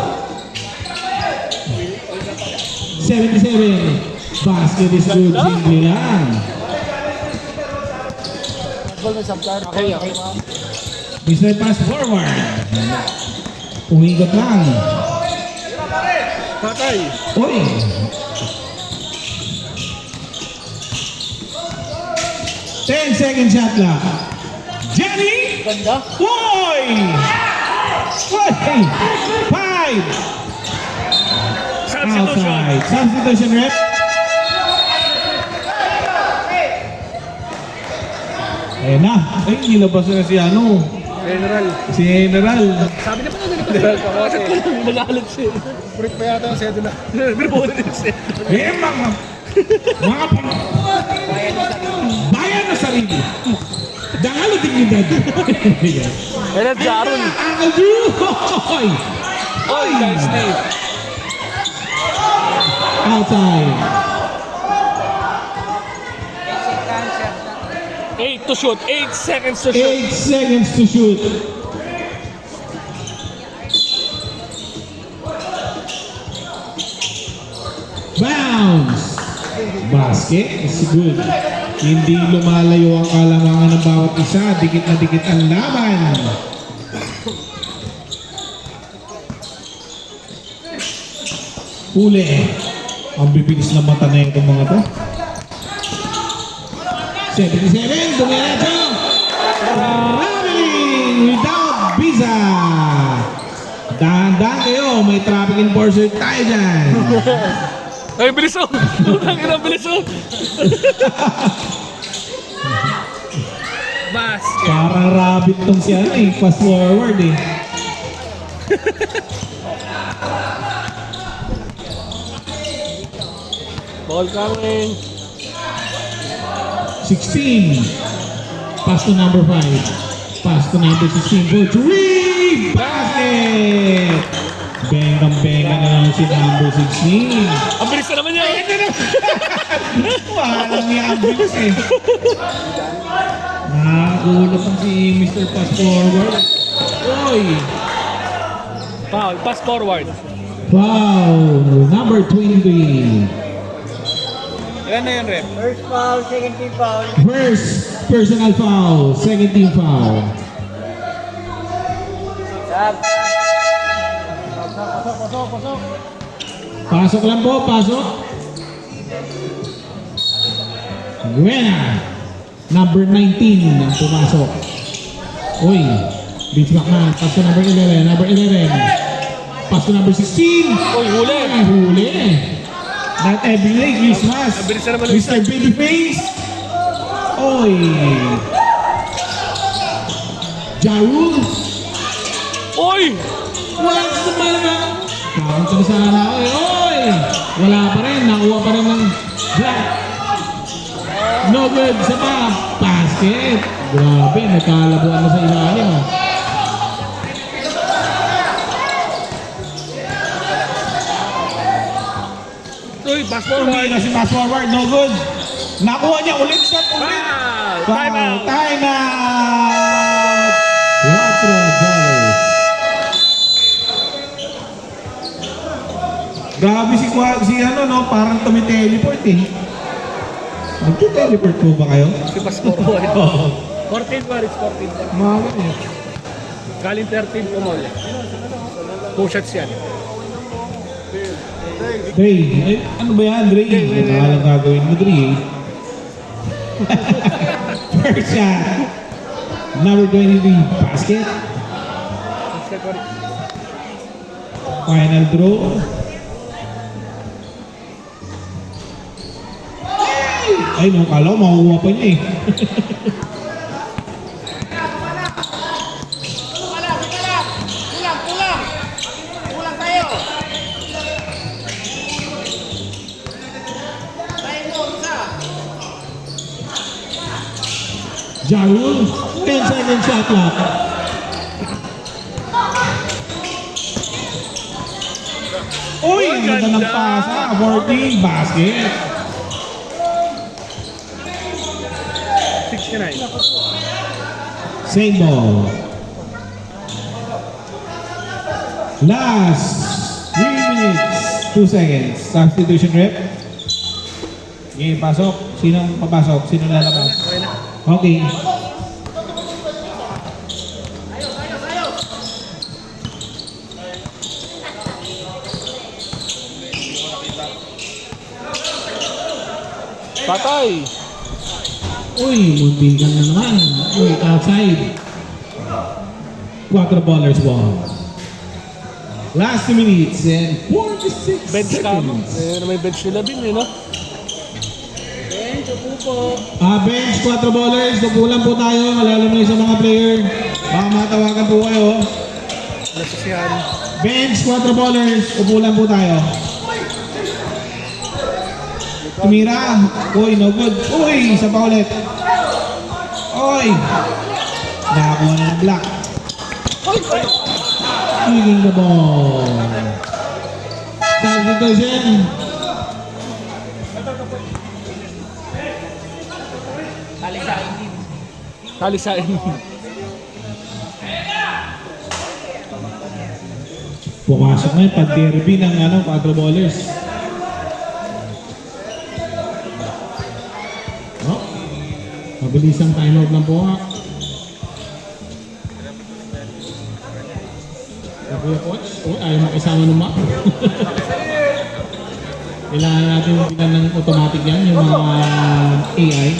77. Basket is good. Simple lang. Okay. Mr. Pass Forward. Umigot lang. Patay. Uy! 10 second shot lang. Johnny! Ganda. Boy! Hey! 5! Substitution. Outside. Substitution rep. Ayan na. Ay, nilabas na si ano. General. Si General. Sabi niya pa na nila. Bakit ko lang nagalit siya. Break pa yata ang sedula. Binubuhan din siya. Eh, mga bayan na sarili. Dangalo dignidad. Kaya Jaron. Uncle Drew! Hoy! Oy, guys, Dave. Outside. 8 to shoot. 8 seconds to shoot. 8 seconds to shoot. basket is good. Hindi lumalayo ang kalamangan ng bawat isa. Dikit na dikit ang laban. Huli. Ang bibilis na mata na itong mga to. 77, dumiretso. Traveling without visa. Dahan-dahan kayo, may traffic enforcer tayo dyan. Ay, bilis oh! Putang ina, bilis oh! Basket. Parang rabbit tong si ano eh, fast forward eh. Ball coming. 16. Pass to number 5. Pass to number 16 for 3. Basket! Bengang-benga na lang si number 16. Ang bilis na naman niya! Parang niya ang bilis eh. Nakakulot ang si Mr. Pass Forward. Oy! Foul, pass forward. Foul! Number 23. Ilan na yun, rep? First foul, second team foul. First personal foul. Second team foul. Sab. Pasok lang po, pasok. Buena. Number 19 ang pumasok. Uy, beach back na. Pass to number 11. Number 11. Pass to number 16. Uy, huli. Ay, huli. Not every day, Christmas. Ang bilis na naman Mr. Babyface. Uy. Jarul. Uy! Wala ka sa malaman. Counter sana na ako eh. Oy! Wala pa rin. Nakuha pa rin ng black. No good sa pa. Basket. Grabe. Nagkalabuan na sa ilalim ah. Uy, pass Hindi forward. na si pass forward. No good. Nakuha niya ulit. Shot ulit. Foul! Time out! Time out. 4 ballers. Grabe si ano no, parang tumiteleport eh. Nagte-teleport po ba kayo? Si pass forward. Oo. 14 pa, it's 14. Mga eh. Galing 13 po mo. 2 shots yan. Dre, eh, ano ba yan, Dre? Nakalang gagawin mo, Dre eh. First shot. Number 23, basket. Final draw. Ay, nung kala ko, makukuha pa niya eh. Jarul, 10-second shot clock. Uy, ang ganda ng pasa. 14, basket. 69. Same ball. Last 3 minutes, 2 seconds. Substitution rep. Okay, pasok. Sinong papasok? Sino lalabas? Okay. Patay! Uy, muntikan na naman. Uy, outside. 4 ballers ball. Last 2 minutes and 46 Bench kamo. seconds. Eh, may bench nila din, no? Bench, 4 ballers. Tupulan po tayo. Lalo na sa mga player. Baka matawagan po kayo. Nasasihan. Bench, 4 ballers. Upulan po tayo. Tumira. Uy, no good. Uy, isa pa ulit. Uy. Nakakuha na ng block. Healing the ball. Substitution. Talisain. Pumasok na yung pag-derby ng 4 ballers. Mabilisang timeout lang po ha. Kuya Coach, ayaw makisama ng map. Kailangan natin bilang ng automatic yan, yung mga AI.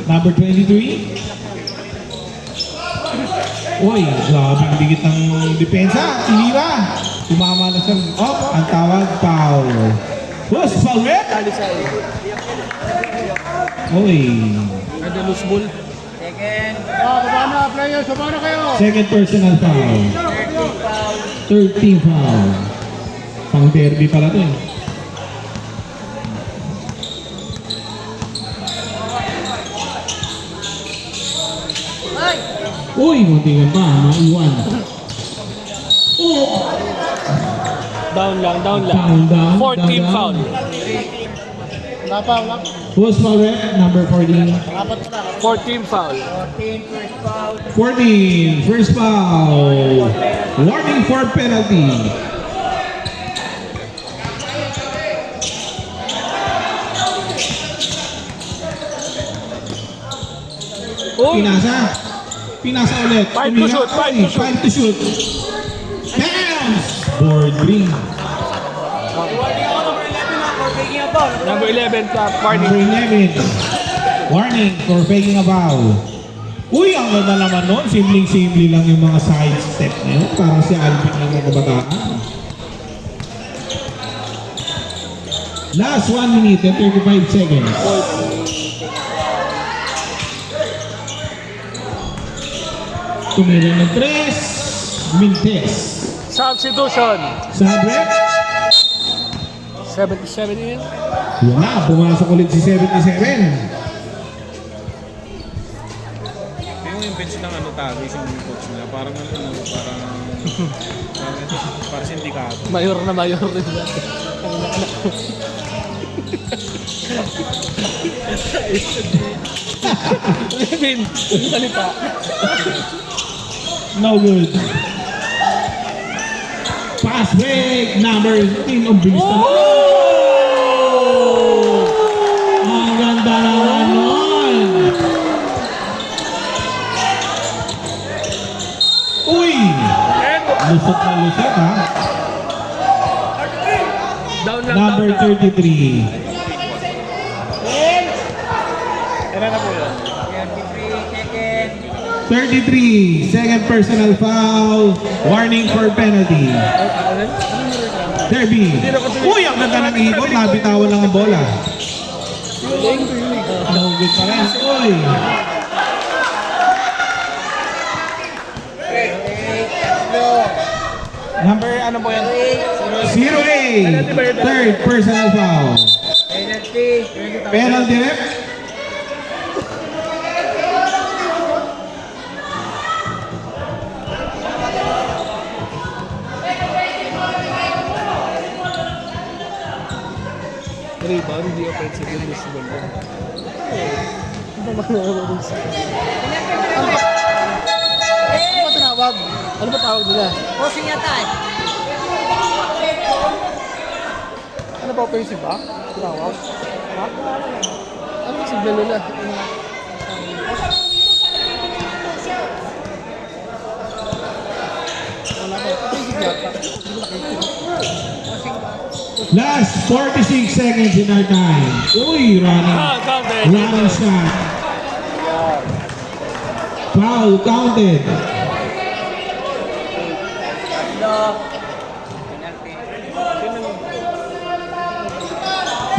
Number 23. Uy, grabe ang bigit ng depensa. Iniwa. Tumama na sa ang tawag, foul. Boss, foul red? Uy, Ada loose ball. Baba na, players. Baba na kayo. Second personal foul. 13 foul. Pang derby pala to eh. Uy, muntingan pa, maiwan. Oh! Down lang. Down. 14 foul. Wala pa, wala. Who's foul rep? Number 14. 14 foul. 14, first foul. Warning for penalty. Uy! Pinasa ulit. Five to shoot, five to shoot. 5 to shoot. Bounce! Board green. Number 11 top. Number Warning. 11. Warning for faking a foul. uy, ang ganda naman nun. Simling-simli lang yung mga side step na yun. Parang si Alvin ng mga kabataan. Last 1 minute and 35 seconds. Tumira ng 3. Mintes. Substitution. Sabre. 77 in. Wala, pumasok ulit si 77. Yung bench ng ano tago, yung coach nila, parang parang sindikato. Mayor rin ba? Levin, salita. No good. Pass break number 15 ang bilis na. Ang ganda naman nun. Uy! Lusot na lusot ha. Down lang. Number 33. Kailan na po yun? 33, second personal foul. Warning for penalty. Derby. Uy, ang ganda ng ikot. Nabitawan lang ang bola. No good pa rin. Uy! Number ano po yan? 0-8. Third personal foul. Penalty rep. Rebound, hindi offensive yung loose ball. Ano ba tinawag? Ano ba tawag nila? Bossing yata eh. Ano ba offensive ba? Tinawag? Ano ba signal nila? Last 46 seconds in our time. Uy, running. Counted. Running shot. Foul counted.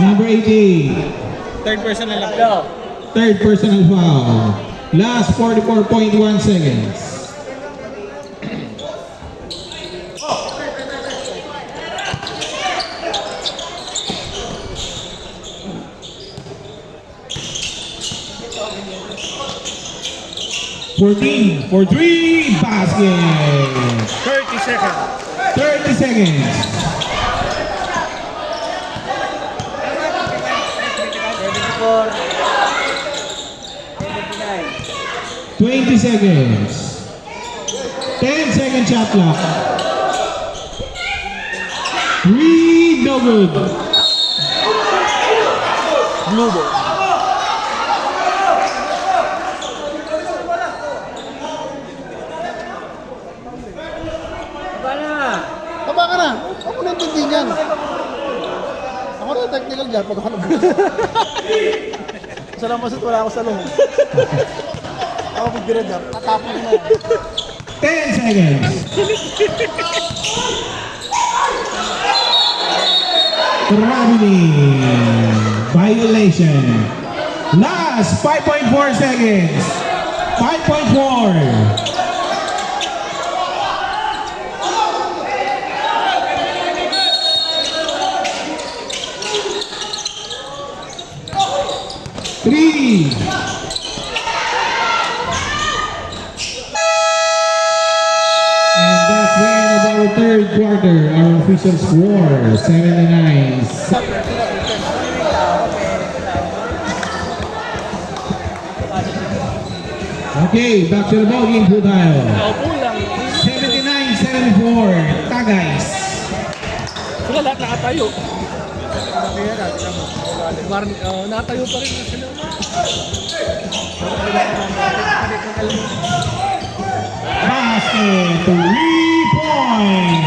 Number 18. Third person na lang po. Third personal foul. Last 44.1 seconds. For three, basket. 30 seconds. 30 seconds. 20 seconds. 10-second shot clock. 3, no good. Blue ball. Taba ka na. Ako na intindi niyan. Ako na technical dyan pag ako Salamat at wala ako sa loob. Ako magbira dyan. Tatapon na yan. 10 seconds. Traveling. Violation. Last 5.4 seconds. 5.4. Three. And that's the end of our third quarter. Our official score, 7-9. Okay, back to the ball game po tayo. 79-74. Tagays. Sila lahat nakatayo. Nakatayo pa rin sila. Basket. 3-point.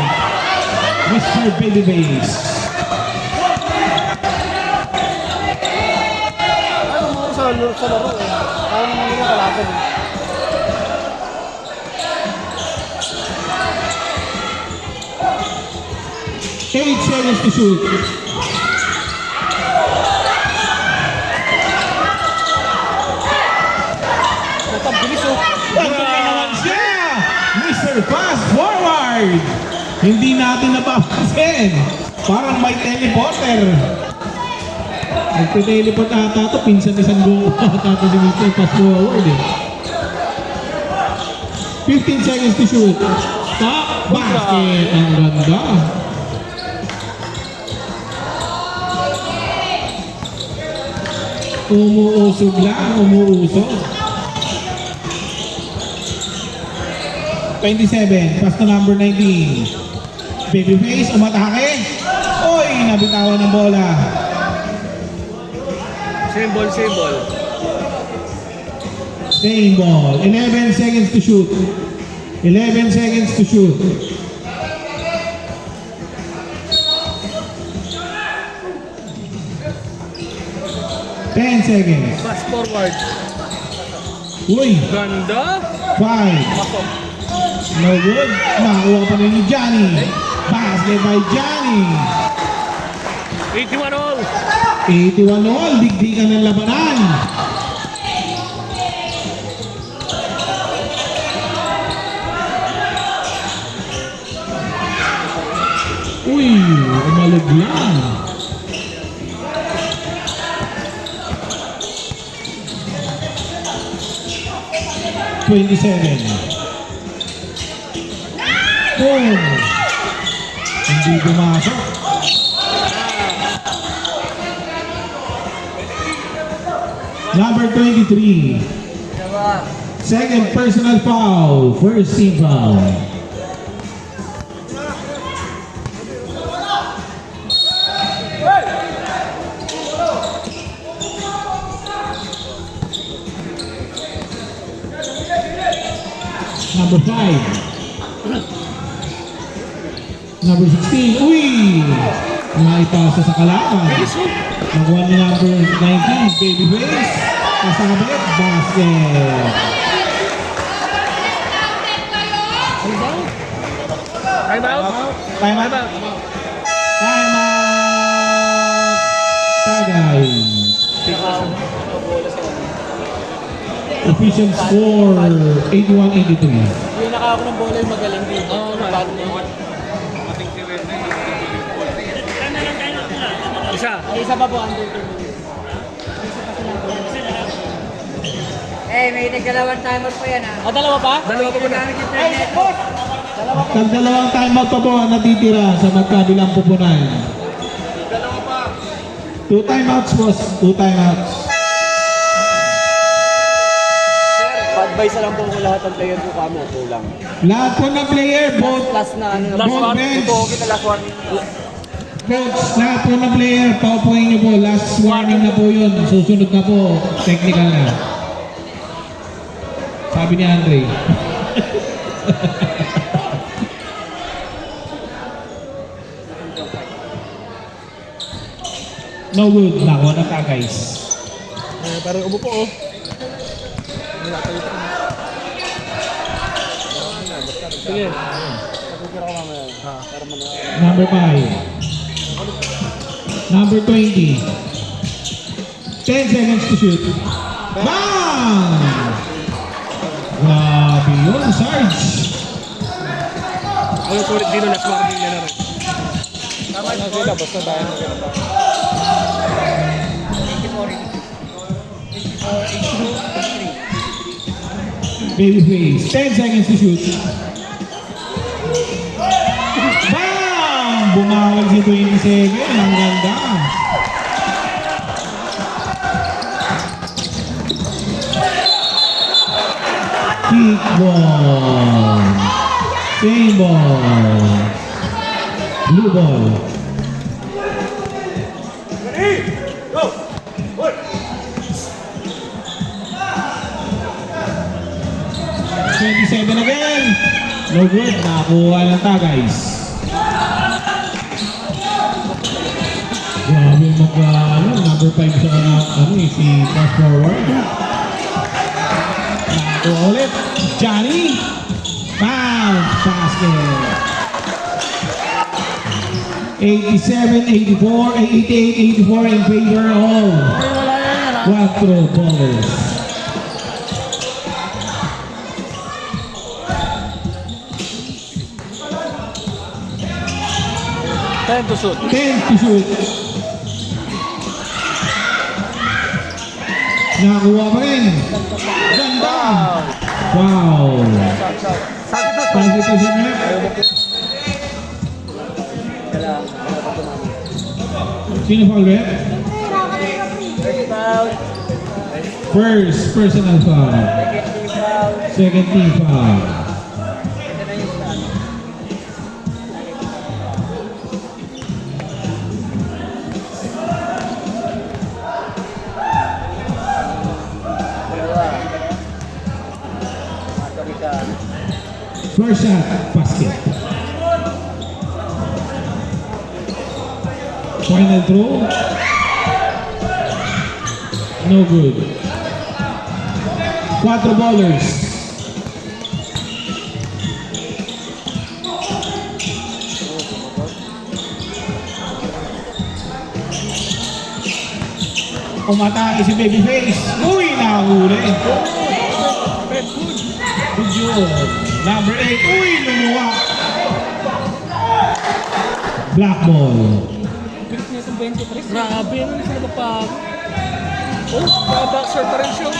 Mr. Babyface. Ano mo sa laro eh. Ayaw naman nila kalaban eh. Eight seconds to shoot. Ano na naman siya? Mr. Fast Forward! Hindi natin napapansin. Parang may teleporter. Nagpe-teleport ata ito. Pinsan isang go ata ito si Mr. Fast Forward eh. 15 seconds to shoot. Stop! Basket! Ang ganda. Umuusog lang, umuusog. 27, pass to number 19. Babyface, umatake. Oy, nabitawan ng bola. Same ball, same ball. Same ball. 11 seconds to shoot. 11 seconds to shoot. Ten seconds. Fast forward. Uy, Ganda. 5. No good. Nakakuha pa rin ni Johnny. Basket by Johnny. 81 all. 81 all. Digdigan ng labanan. Uy, umalag lang. Boom! Hindi pumasok. Number 23. Second personal foul. First team foul. Number 5. Number 16. Uy! Naipasa sa kalaban. Nakuha ni number 19. Babyface. Kasabit. Basket. Time out. Time out. Time out. Tagay. Official score 81-83. Yung naka ako ng bola yung magaling din. Oo, Isa. Isa pa po under 2 minutes. May nagdalawang timer pa yan ah. Dalawa pa? Dalawa pa muna. Tagdalawang timeout pa po ang natitira sa magkabilang pupunan. 2 timeouts, boss. 2 timeouts. Advice lang po ko lahat ng player ko kamo kulang. Lahat po ng player, both Last na ano na. both bench, Ito okay na last one. coach, lahat po ng player, paupuin niyo po, last warning na po yun. Susunod na po, technical na. Sabi ni Andre. No good. Nakuha na ka, guys. Parang ubo po, oh. Sige. Number 5. Number 20. 10 seconds to shoot. Bang! Grabe yun, Sarge. Ano sulit dito, last warning na rin. Ano sila, basta tayo na ganun. Babyface. 10 seconds to shoot. Bang! Bumawal si 27. Ang ganda. Kick ball. Same ball. Blue ball. Ready? 27 again. No good. Nakakuha lang ta, guys. Grabe number 5 sa si fast forward. Nakakuha ulit. Johnny. Bounce. Basket. 87, 84, 88, 84 in favor of Quattro ballers. Time to shoot. 10 to shoot. Nakakuha pa rin. Ganda. Wow. Position rep. Sino foul rep? First personal foul. Second team foul. First shot, basket. Final throw. No good. Quattro ballers. Umatake si Babyface. Uy, nahuli. Good job. Number 8. Uy, lumuwa. Black ball. Grabe, ano na sila mapag... Oh, boxer pa rin siya.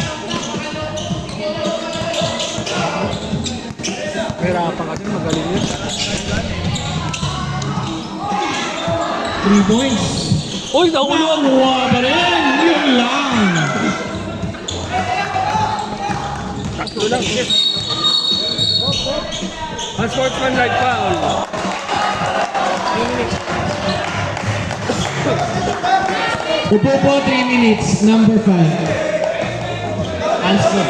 Mahirapan kasi, magaling yun. 3 points. Uy, nakulo ang... Nakuha pa rin. Yun lang. Tatlo lang. Unsportsmanlike foul. Upo po 3 minutes. Number 5. Answer.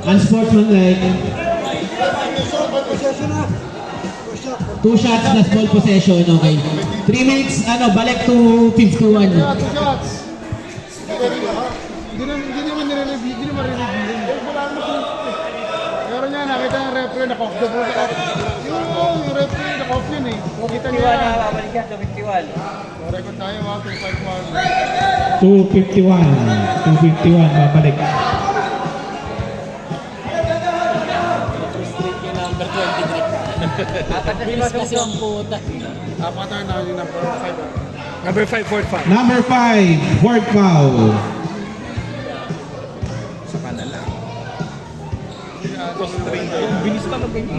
Unsportsmanlike. 2 shots na ball possession, okay. 3 minutes, balik to 51. Yeah, 2 shots. Hindi naman nire-review, hindi naman re-review. Wala naman kung... Pero niya, nakita ng referee, naka-off the ball. Yung referee, naka-off yun eh. Nakita niya. 51 na, babalik yan, 51. Record tayo mga 251, babalik. Apat na lima kasi ang puta. Apatan na yung number 5. Number 5, fourth foul. Number 5, fourth foul. Sa kanila. Bilis pa mag-game.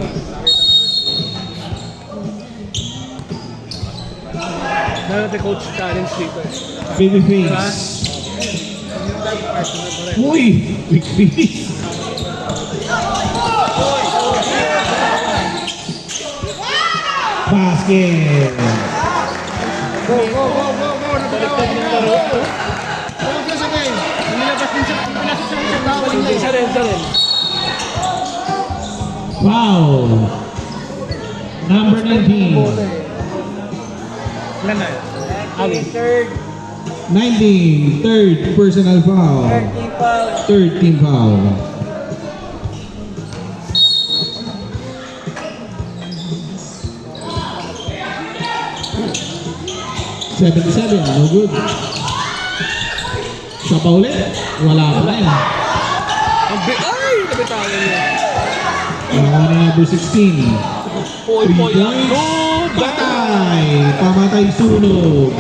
Meron the coach challenge dito eh. Babyface. Uy! Quick finish. Basket. Go, go, go, go, go. Nabitaw na laro. Huwag ka sa game. Nilabas din siya. Pinasok siya ng tao. Isa rin. Foul. Number 19. Ilan na yan? Ali. 19. Third personal foul. Third team foul. $77, no good. Siya pa ulit. Wala pa rin. Ay! Nabitawan niya. Ang number 16. Poy. 3 points. Patay. Pamatay sunog.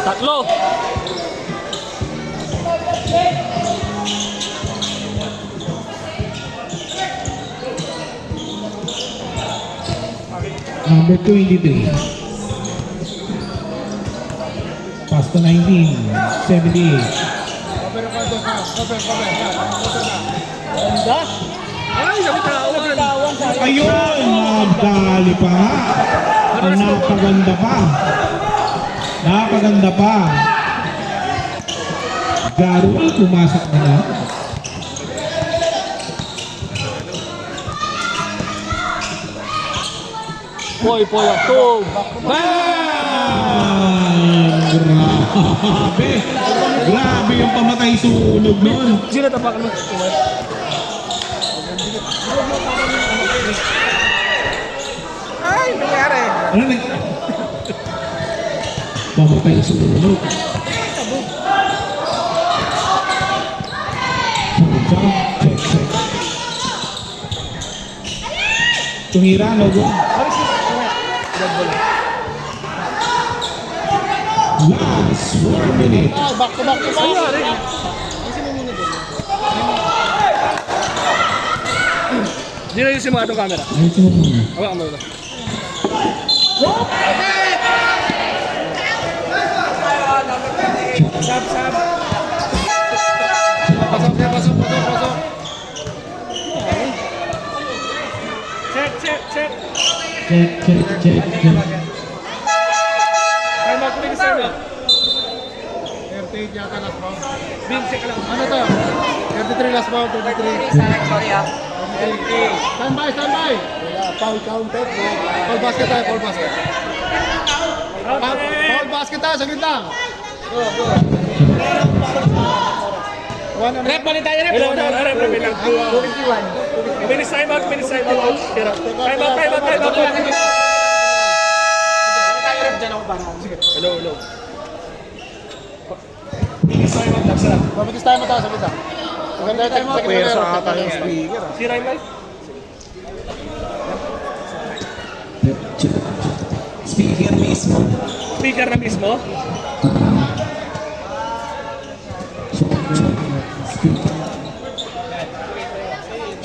Tatlo. Number 23. Pass to 19. 78. Cover ka doon ka. Cover. Ganda. Ay! Nabitawan. Ayun! Nagdali pa nga. Ang napaganda pa. Napaganda pa. Garwin pumasok na na. Poy. Two. Bang! Grabe! Grabe yung pamatay sunog nun. Sino tapak mo? Ay! Nangyari. Ano na? Pamatay sunog. Check. Tumira, no? Go. Last 4 minutes. Back to back. Hindi na yung mga itong camera. Ay, ito muna. Hawakan mo ito. Pasok. Check. Check. Time out, please, time out. 38 yata last round. Bin, check lang. Ano to? 33 last round. 33. Sorry ah. Stand by. Foul counted. Foul basket tayo. Foul basket tayo. Saglit lang. Go. Rep, balik tayo, rep. Rep lang. 251. Minutes time out, coach. Time out. Hello. Minutes time out, lang sila. Mabatis tayo mo tayo. Saglit lang. Maganda yung time out. Pwera sa ata yung speaker. Si Raimay? Speaker na mismo?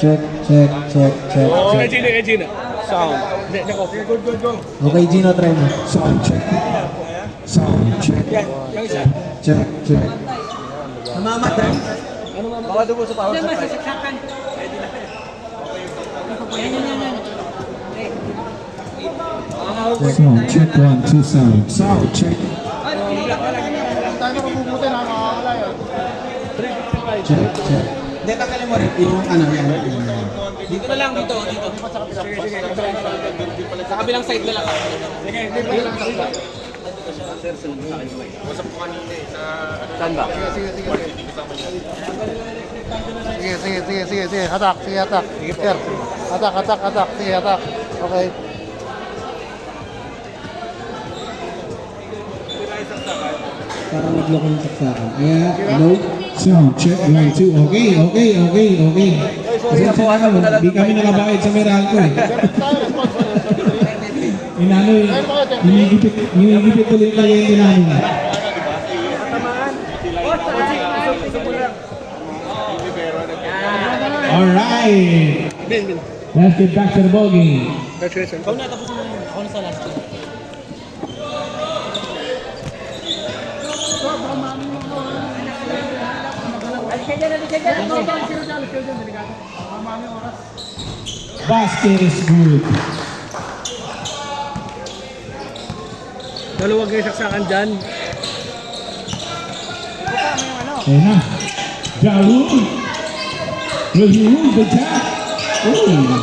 Check. Oh, Gina. Sound. Go. Okay, Gino, try mo. Sound check. Yan, yung isa. Check. Baka dumo sa power supply. Sound check. 1, 2 sound check. Tayo na mabubuti na makakala yan. Check. Hindi, takalin mo rin. Yung ano yan. Dito na lang, dito. Sa kabilang side na lang. Saan ba? Sige. Hatak. Here. Hatak. Sige, hatak. Okay. Para maglokong saksakan. Ayan, hello? Sound check. 1, 2. Okay. Pasensya na, di kami nakabayad sa Meralco eh. Inano eh. Hinigipit ulit na yung namin. Alright. Let's get back to the ball game. Congratulations. Ako na, tapos na yun. Ako na sa last two. Basket is good. Dalawang kayo saksakan dyan. Ayan na. Jaru. Review the jack. Oh.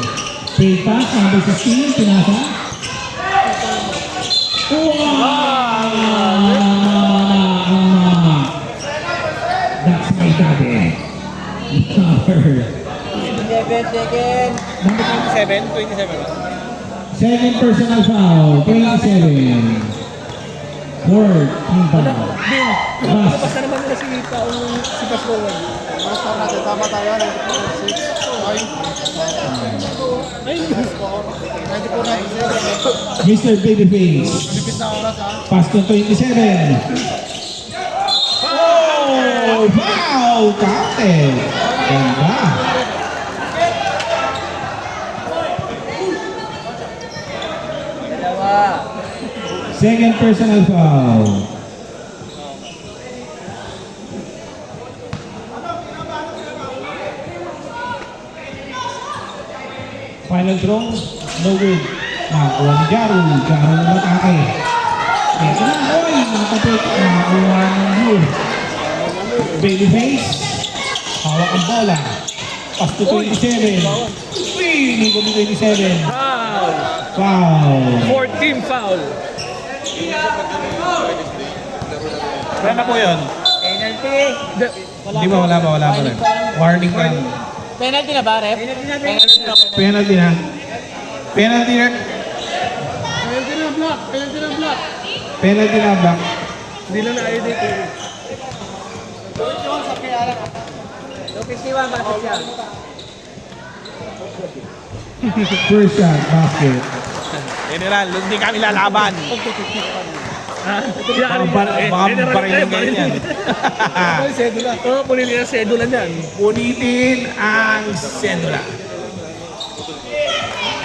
Fade pass, number 16, pinasa. Wow! That's my daddy. Number 27. Second personal foul, 27. Fourth, team foul. Bas. Basta naman nila si Pascual. Mas pa natin, tama tayo. 96. Okay. 94, 96. Mr. Babyface. Lipit na oras ha. Pass to 27. Oh! Wow! Counted! Ganda! Second personal foul. Final throw, no good. Nakakuha ni Jaru. Jaru na matake. Ito na, oy! Nakapit. Nakakuha ng blue. Babyface. Hawak ang bola. Pass to 27. Uy! Hindi ko 27. Foul! Foul. 14 foul. Kaya na po yun. Penalty. Hindi ba? Wala pa rin. Warning pa. Penalty na ba, ref? Penalty na. Penalty na. Penalty na block. Penalty na block. Penalty na back. Hindi lang na-ID ko. 251 ba siya? First shot, basket. General, hindi kami lalaban. Baka barilin kayo yan. Oo, punin nila sedula niyan. Punitin ang sedula.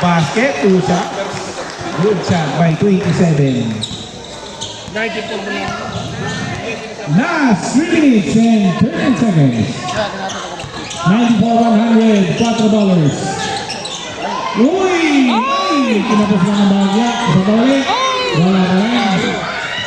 Basket, two shots. Good shot by 27. 94 mo lang. Last 3 minutes and 13 seconds. 94-100, $4. Uy! Kinapos lang ang bagya. Isa pa ulit. Wala pa rin.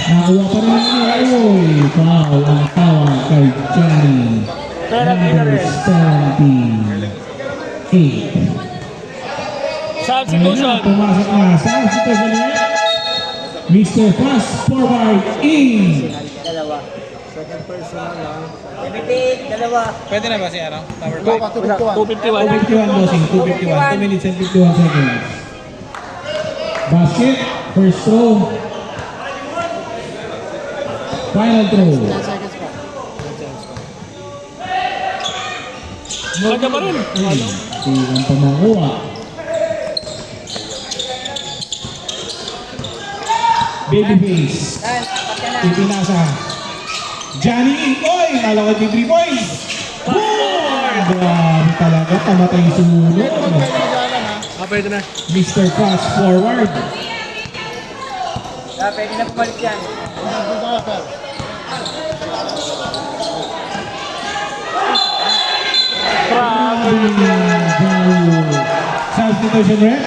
Nakuha pa rin niya. Uy! Foul ang tawag kay Johnny. Number 78. Substitution. Pumasok na. Substitution niya. Mr. Fast Forward in. Dalawa. Pwede na ba si ano? Number Go 5? ka, 251. 251. 251 bossing. 251. 2 minutes and 51 seconds. Basket. First throw. Final throw. 10 seconds pa. Kanya pa rin. Tingnan pa makuha. Babyface. Ipinasa. Johnny. Oy! Nalakot yung 3 points. Boom! Grabe talaga. Tamatay sunod. Pwede na. Mr. Fast Forward. Pwede na pumalit yan. Substitution rep.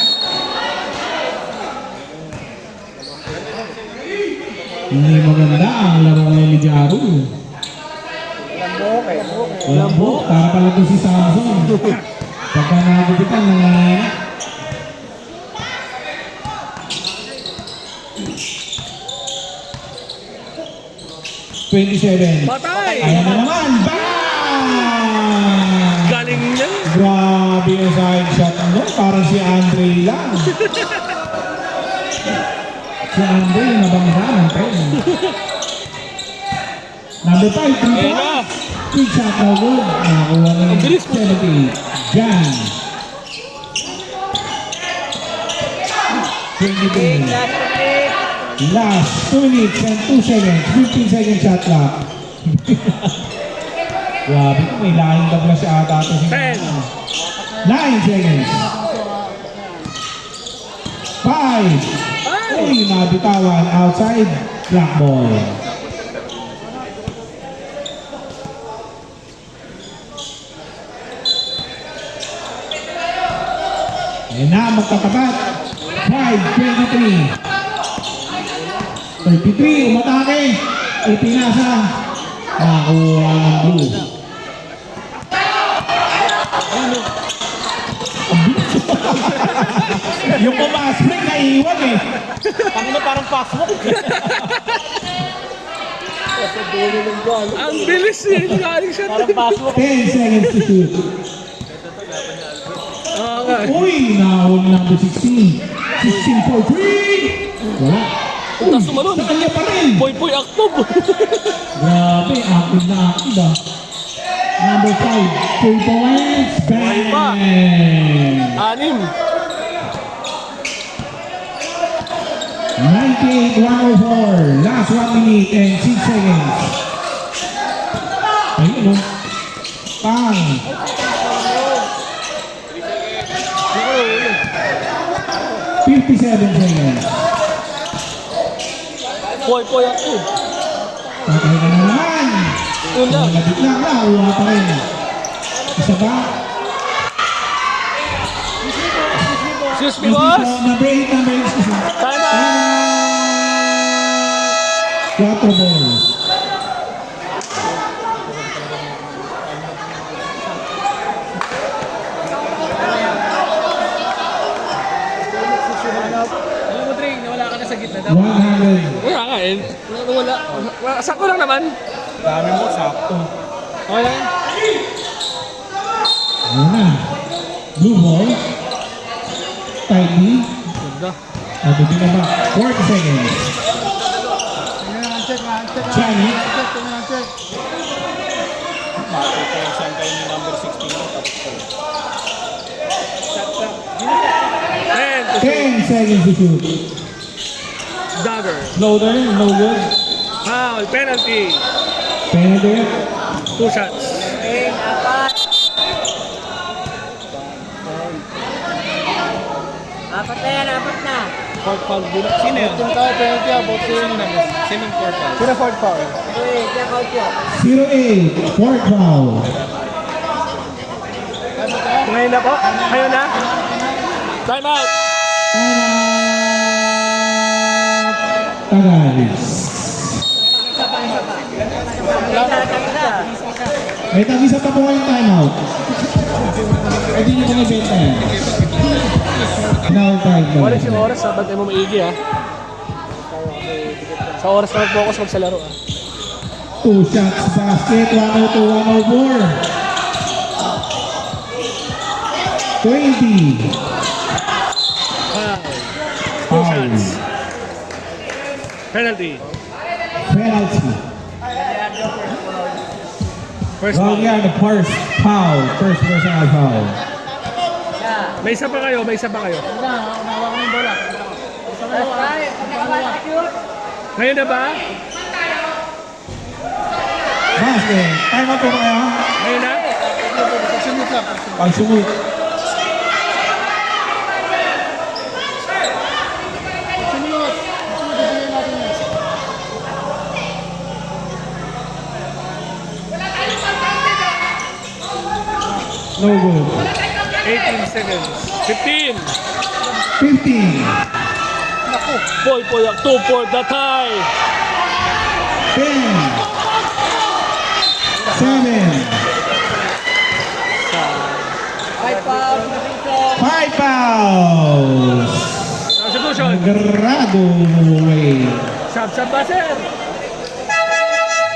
Hindi maganda ang laro ngayon ni Jaru. Lambo. Para pala ito si Samson. Pagka nakagupitan ng $27. Patay! Ayan na naman. Bang! Galing niya. Grabe yung side shot. Ano? Parang si Andre lang. Si Andre yung nabangga ng pen. Number 5, 3 Ayun na. points. Big shot na good. Nakakuha ng 70. Jan. 20 Last 2 minutes and 2 seconds. 15 second shot clock. Grabe ko, may lahing tabla siya ata ito. 10. 9 seconds. 5. Uy, nabitawan outside. Black ball. Ayan na, magkatapat. 5-23. 33, umatake. Ipinasa. Nakuha ng blue. Yung pumasok na iwan eh. Ang parang passwalk. Ang bilis eh. Galing siya. Parang passwalk. 10 seconds to shoot. Oo nga. Uy, nahuli number 16. 16 for 3. Wala. Tapos sumalon. Sa kanya pa rin. Poy aktob. Grabe, active na active ah. Number 5, 3 points. Buhay pa. Bang! 98-104. Last 1 minute and 6 seconds. Ayun o. Pang. $57 seconds. Poy aktob. Patay ka na naman. Una. Malapit lang na, uwa pa rin. Isa ba? Excuse me, boss. Number 8, number 8. Time out. 4 balls. Alam mo, Dre, nawala ka na sa gitna. 100. Wala nga eh. Wala. Sakto lang naman. Dami mo, sakto. Okay lang. Ayun na. Blue ball. Tightly. Ganda. At binaba. 40 seconds. Tingnan ang check, check. Chani. Check, tingnan ang check. Saan kayo ni number 16 mo? Tapos pala. 10 seconds to shoot. Dagger. Floater. No good. Foul. Penalty. Penalty. 2 shots. Okay, apat. Apat na yan, apat na. Sino yun? Kung tayo, penalty ah, both Sino number? Sino yung fourth foul? Sino fourth foul? Okay, check out yun. 0-8. Fourth foul. Ngayon na po. Ngayon na. Time out. Tagalis. May tag-isa pa po kayong timeout. Pwede nyo pang ibenta yan. Now time Wala out. yung oras ha. Bantay mo maigi ha. Sa oras na mag-focus magsalaro ha. 2 shots basket. 102-104. 20. Foul. 2 Foul. shots. Penalty. Penalty. First Well, foul. yeah, the first foul. First personal foul. May isa pa kayo. May isa pa kayo. Nahawa ko ng bola. Last time, pagkakabasket. Ngayon na ba? Basket. Timeout po ba kayo? Ngayon na? Pagsunod lang. Pagsunod. Pagsunod. Bibigyan natin yan. No good. 18 seconds. 15. 15. Poy, 2 for the tie. 10. 7. Five pounds, dito. 5 fouls. Substitution. Grado way. Sab buzzer.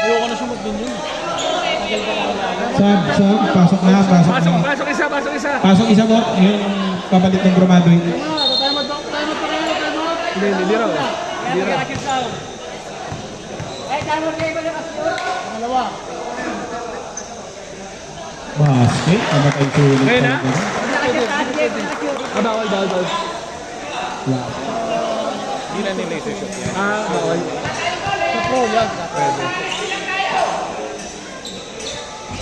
Ayoko na sumot din yun. Pasok na, pasok na. Pasok isa. Pasok isa mo, yung kapalit ng Bromadoy. Timeout pa kayo, timeout. Hindi raw. Kaya mag-action sound. Eh, dami mo kayo mag-action. Pangalawa. Basket, kamatay sulit. Ngayon na? Mag-action. Bawal. Hindi na nila yung shot yan. Bawal. Sa pro, yan.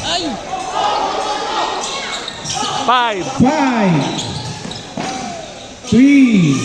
5. 5, 3,